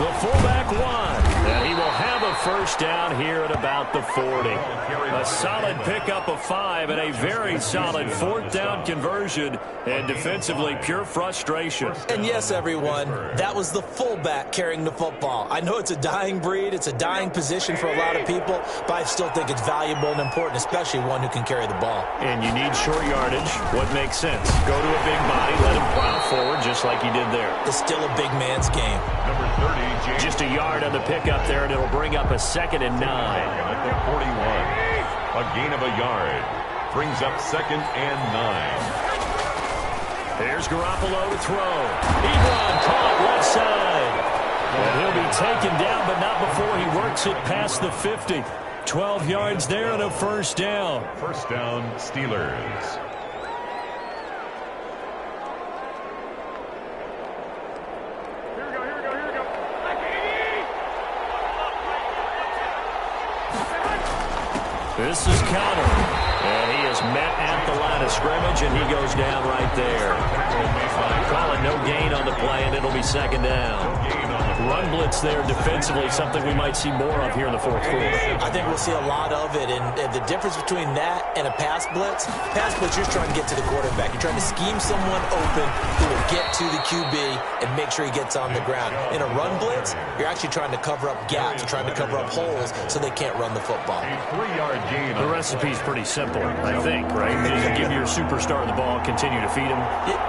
The fullback won, and he will have a first down here at about the 40. A solid pickup of 5 and a very solid 4th down conversion, and defensively pure frustration. And yes, everyone, that was the fullback carrying the football. I know it's a dying breed, it's a dying position for a lot of people, but I still think it's valuable and important, especially one who can carry the ball. And you need short yardage. What makes sense? Go to a big body, let him plow forward just like he did there. It's still a big man's game. Number 30, James. Just a yard on the pickup there, and it'll bring up a 2nd and 9. At the 41. A gain of a yard. Brings up 2nd and 9. Here's Garoppolo to throw. Ebron caught left side. And he'll be taken down, but not before he works it past the 50. 12 yards there and a first down. First down, Steelers. This is Connor, and he is met at the line of scrimmage, and he goes down right there. Call it no gain on the play, and it'll be 2nd down. Run blitz there defensively, something we might see more of here in the 4th quarter. I think we'll see a lot of it, and the difference between that and a pass blitz, you're trying to get to the quarterback. You're trying to scheme someone open who will get to the QB and make sure he gets on the ground. In a run blitz, you're actually trying to cover up gaps, trying to cover up holes so they can't run the football. A 3-yard gain. The recipe's pretty simple, I think, right? Just give your superstar the ball, continue to feed him.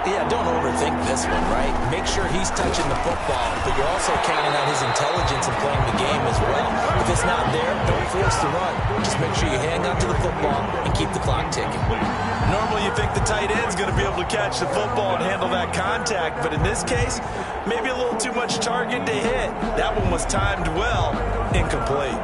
Yeah, don't overthink this one, right? Make sure he's touching the football, but you're also counting on his intelligence in playing the game as well. If it's not there, don't force the run. Just make sure you hang on to the football and keep the clock ticking. Normally you think the tight end's going to be able to catch the football and handle that contact, but in this case, maybe a little too much target to hit. That one was timed well, incomplete.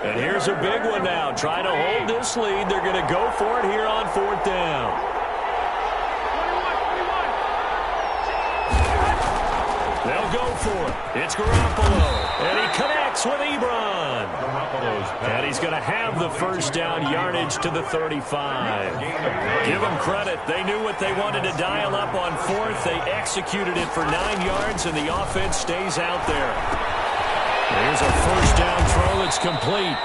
And here's a big one now. Trying to hold this lead. They're going to go for it here on 4th down. They'll go for it. It's Garoppolo. And he connects with Ebron. And he's going to have the first down yardage to the 35. Give them credit. They knew what they wanted to dial up on 4th. They executed it for 9 yards, and the offense stays out there. Here's a first down throw that's complete.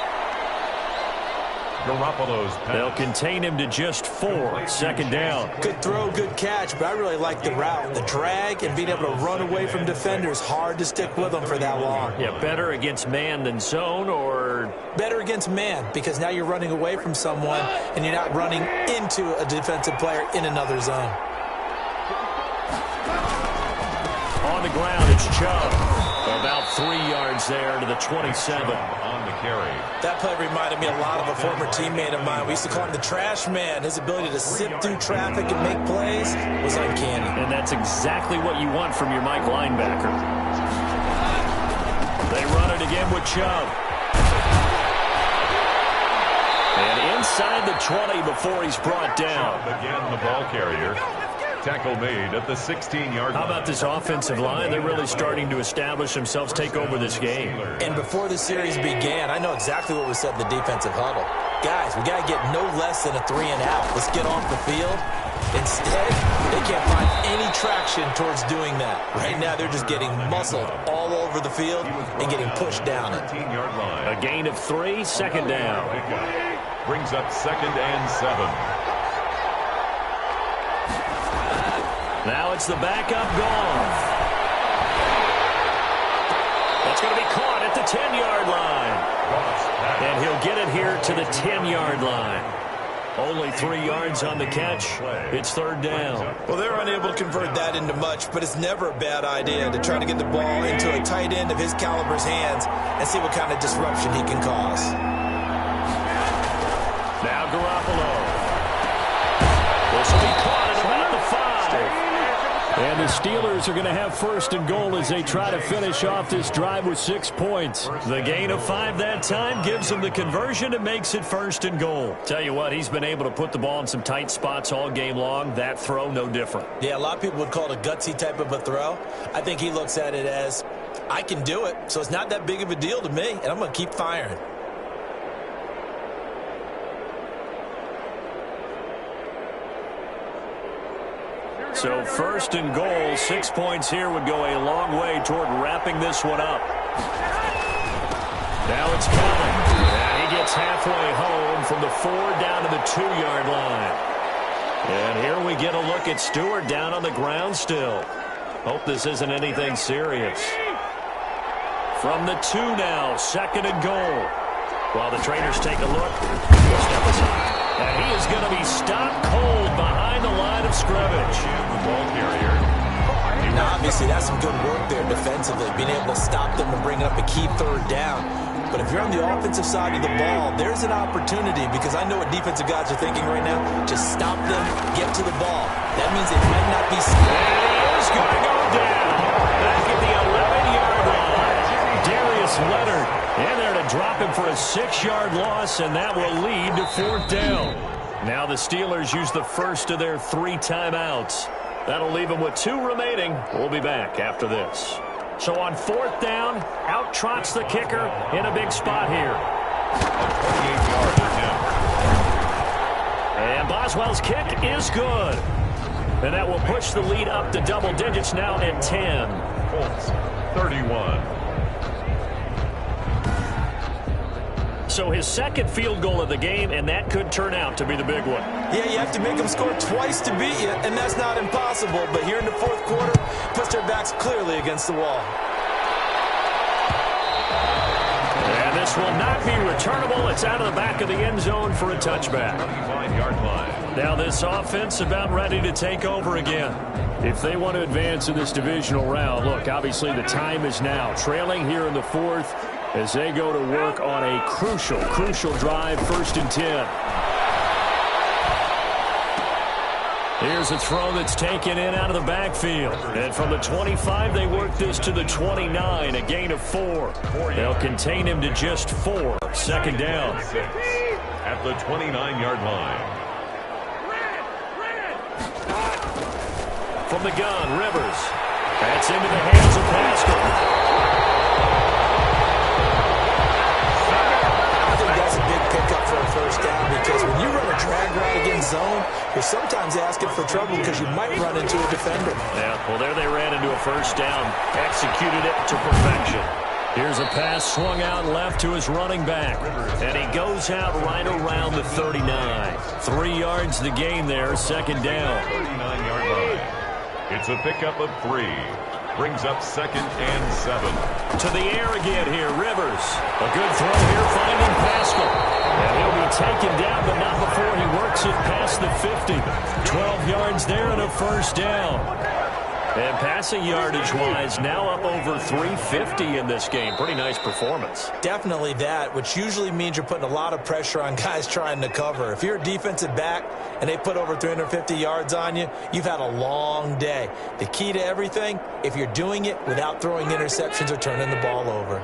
Garoppolo's pass. They'll contain him to just 4. 2nd down. Good throw, good catch, but I really like the route. The drag and being able to run away from defenders, hard to stick with them for that long. Yeah, better against man than zone, or? Better against man, because now you're running away from someone and you're not running into a defensive player in another zone. On the ground, it's Chubb. About 3 yards there to the 27. On the carry. That play reminded me a lot of a former teammate of mine. We used to call him the trash man. His ability to sift through traffic and make plays was uncanny. And that's exactly what you want from your Mike linebacker. They run it again with Chubb. And inside the 20 before he's brought down. Again, the ball carrier. Tackle made at the 16-yard line. How about this offensive line? They're really starting to establish themselves, take over this game. And before the series began, I know exactly what was said in the defensive huddle. Guys, we got to get no less than a 3 and out. Let's get off the field. Instead, they can't find any traction towards doing that. Right now, they're just getting muscled all over the field and getting pushed down it. 13-yard line. A gain of 3, 2nd down. Brings up 2nd and 7. Now it's the backup Goff. That's going to be caught at the 10-yard line. And he'll get it here to the 10-yard line. Only 3 yards on the catch. It's 3rd down. Well, they're unable to convert that into much, but it's never a bad idea to try to get the ball into a tight end of his caliber's hands and see what kind of disruption he can cause. Now Garoppolo. This will be caught at about the 5. And the Steelers are going to have 1st and goal as they try to finish off this drive with 6 points. The gain of 5 that time gives them the conversion and makes it 1st and goal. Tell you what, he's been able to put the ball in some tight spots all game long. That throw, no different. Yeah, a lot of people would call it a gutsy type of a throw. I think he looks at it as, I can do it, so it's not that big of a deal to me, and I'm going to keep firing. So first and goal, 6 points here would go a long way toward wrapping this one up. Now it's coming. And he gets halfway home from the 4 down to the 2-yard line. And here we get a look at Stewart down on the ground still. Hope this isn't anything serious. From the 2 now, 2nd and goal. While the trainers take a look, step aside. And he is going to be stopped cold behind the line of scrimmage. The ball carrier. Now, obviously, that's some good work there defensively, being able to stop them and bring up a key 3rd down. But if you're on the offensive side of the ball, there's an opportunity, because I know what defensive guys are thinking right now. Just stop them, get to the ball. That means they might not be... And he is going to go down back at the 11-yard line. Darius Leonard in there to drop him for a 6-yard loss, and that will lead to 4th down. Now the Steelers use the first of their 3 timeouts. That'll leave them with 2 remaining. We'll be back after this. So on 4th down, out trots the kicker in a big spot here. A 28-yard attempt. And Boswell's kick is good. And that will push the lead up to double digits now at 10. Colts, 31. So his 2nd field goal of the game, and that could turn out to be the big one. Yeah, you have to make them score twice to beat you, and that's not impossible. But here in the 4th quarter, puts their backs clearly against the wall. And this will not be returnable. It's out of the back of the end zone for a touchback. 25-yard line. Now this offense about ready to take over again. If they want to advance in this divisional round, look, obviously the time is now. Trailing here in the 4th as they go to work on a crucial drive, 1st and 10. Here's a throw that's taken in out of the backfield. And from the 25, they work this to the 29, a gain of 4. They'll contain him to just 4. 2nd down. At the 29-yard line. From the gun, Rivers. That's into the hands of Pascal. Pickup for a 1st down, because when you run a drag route against zone, you're sometimes asking for trouble because you might run into a defender. Yeah, well, there they ran into a 1st down, executed it to perfection. Here's a pass swung out left to his running back, and he goes out right around the 39. 3 yards the gain there, 2nd down. 39-yard line. It's a pickup of 3. Brings up 2nd and 7. To the air again here, Rivers. A good throw here, finding Pascal. And he'll be taken down, but not before he works it past the 50. 12 yards there and a 1st down. And passing yardage-wise, now up over 350 in this game. Pretty nice performance. Definitely that, which usually means you're putting a lot of pressure on guys trying to cover. If you're a defensive back and they put over 350 yards on you, you've had a long day. The key to everything, if you're doing it without throwing interceptions or turning the ball over.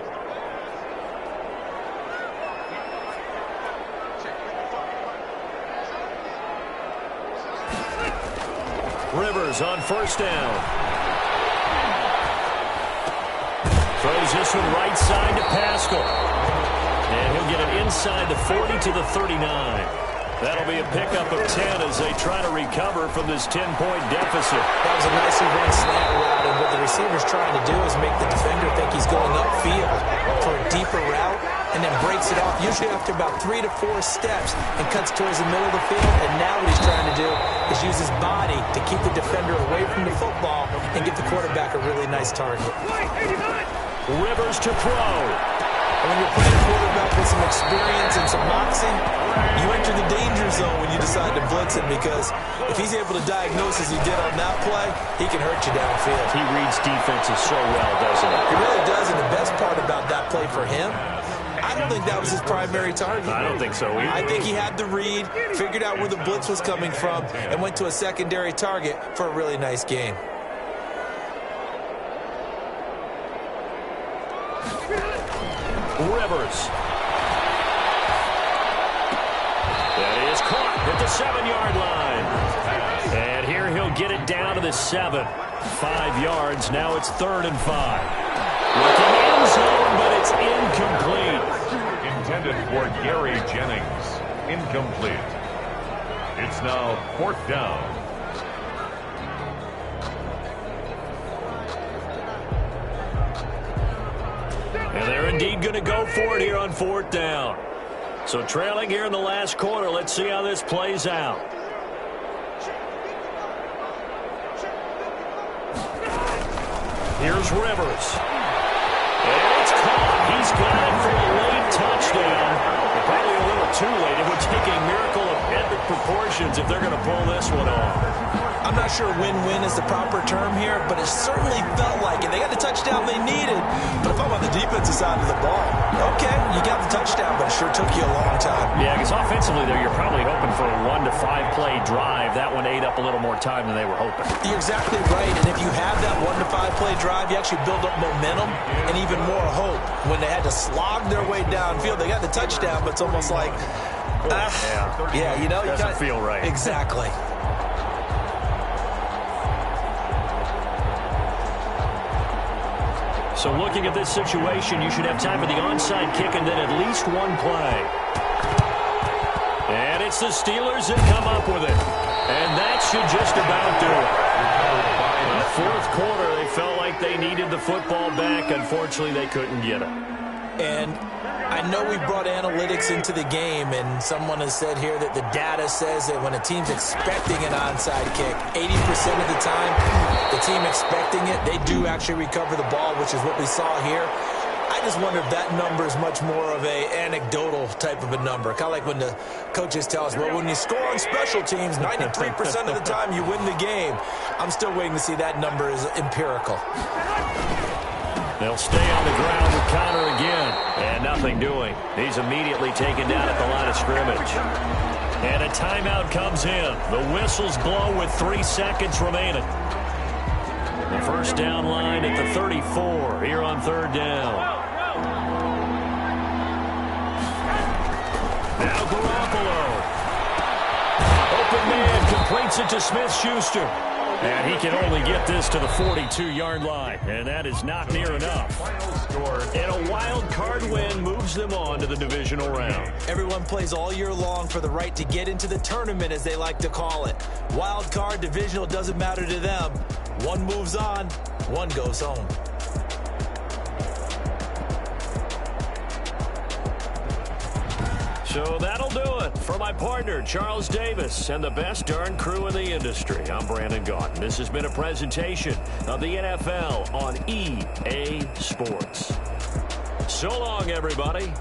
Rivers on 1st down. Throws this one right side to Pascal. And he'll get it inside the 40 to the 39. That'll be a pickup of 10 as they try to recover from this 10-point deficit. That was a nicely run slant route, and what the receiver's trying to do is make the defender think he's going upfield for a deeper route, and then breaks it off, usually after about 3 to 4 steps, and cuts towards the middle of the field. And now what he's trying to do is use his body to keep the defender away from the football and give the quarterback a really nice target. Rivers to throw. And when you're playing a quarterback with some experience and some moxie, you enter the danger zone when you decide to blitz him, because if he's able to diagnose as he did on that play, he can hurt you downfield. He reads defenses so well, doesn't he? He really does, and the best part about that play for him, I don't think that was his primary target. I don't think so either. I think he had the read, figured out where the blitz was coming from, and went to a secondary target for a really nice gain. Rivers. That is caught at the 7-yard line. And here he'll get it down to the 7. 5 yards. Now it's 3rd and 5. Looking end zone, but it's incomplete. Intended for Gary Jennings. Incomplete. It's now 4th down. indeed going to go for it here on 4th down. So trailing here in the last quarter. Let's see how this plays out. Here's Rivers. And it's caught. He's got it for a late touchdown. Probably a little too late. It would take a miracle of epic proportions if they're going to pull this one off. I'm not sure win-win is the proper term here, but it certainly felt like it. They got the touchdown they needed. But if I'm on the defensive side of the ball, okay, you got the touchdown, but it sure took you a long time. Yeah, because offensively there, you're probably hoping for a 1 to 5 play drive. That one ate up a little more time than they were hoping. You're exactly right, and if you have that 1 to 5 play drive, you actually build up momentum and even more hope. When they had to slog their way downfield, they got the touchdown, but it's almost like, yeah, you know, doesn't feel right. Exactly. So looking at this situation, you should have time for the onside kick and then at least one play. And it's the Steelers that come up with it. And that should just about do it. In the 4th quarter, they felt like they needed the football back. Unfortunately, they couldn't get it. And I know we brought analytics into the game, and someone has said here that the data says that when a team's expecting an onside kick, 80% of the time, the team expecting it, they do actually recover the ball, which is what we saw here. I just wonder if that number is much more of a anecdotal type of a number. Kind of like when the coaches tell us, well, when you score on special teams, 93% of the time you win the game. I'm still waiting to see that number is empirical. They'll stay on the ground with Connor again. And nothing doing. He's immediately taken down at the line of scrimmage. And a timeout comes in. The whistles blow with 3 seconds remaining. The first down line at the 34 here on 3rd down. Now Garoppolo. Open man completes it to Smith-Schuster. And he can only get this to the 42-yard line. And that is not near enough. And a wild card win moves them on to the divisional round. Everyone plays all year long for the right to get into the tournament, as they like to call it. Wild card, divisional, doesn't matter to them. One moves on, one goes home. So that'll do it for my partner, Charles Davis, and the best darn crew in the industry. I'm Brandon Gaudin. This has been a presentation of the NFL on EA Sports. So long, everybody.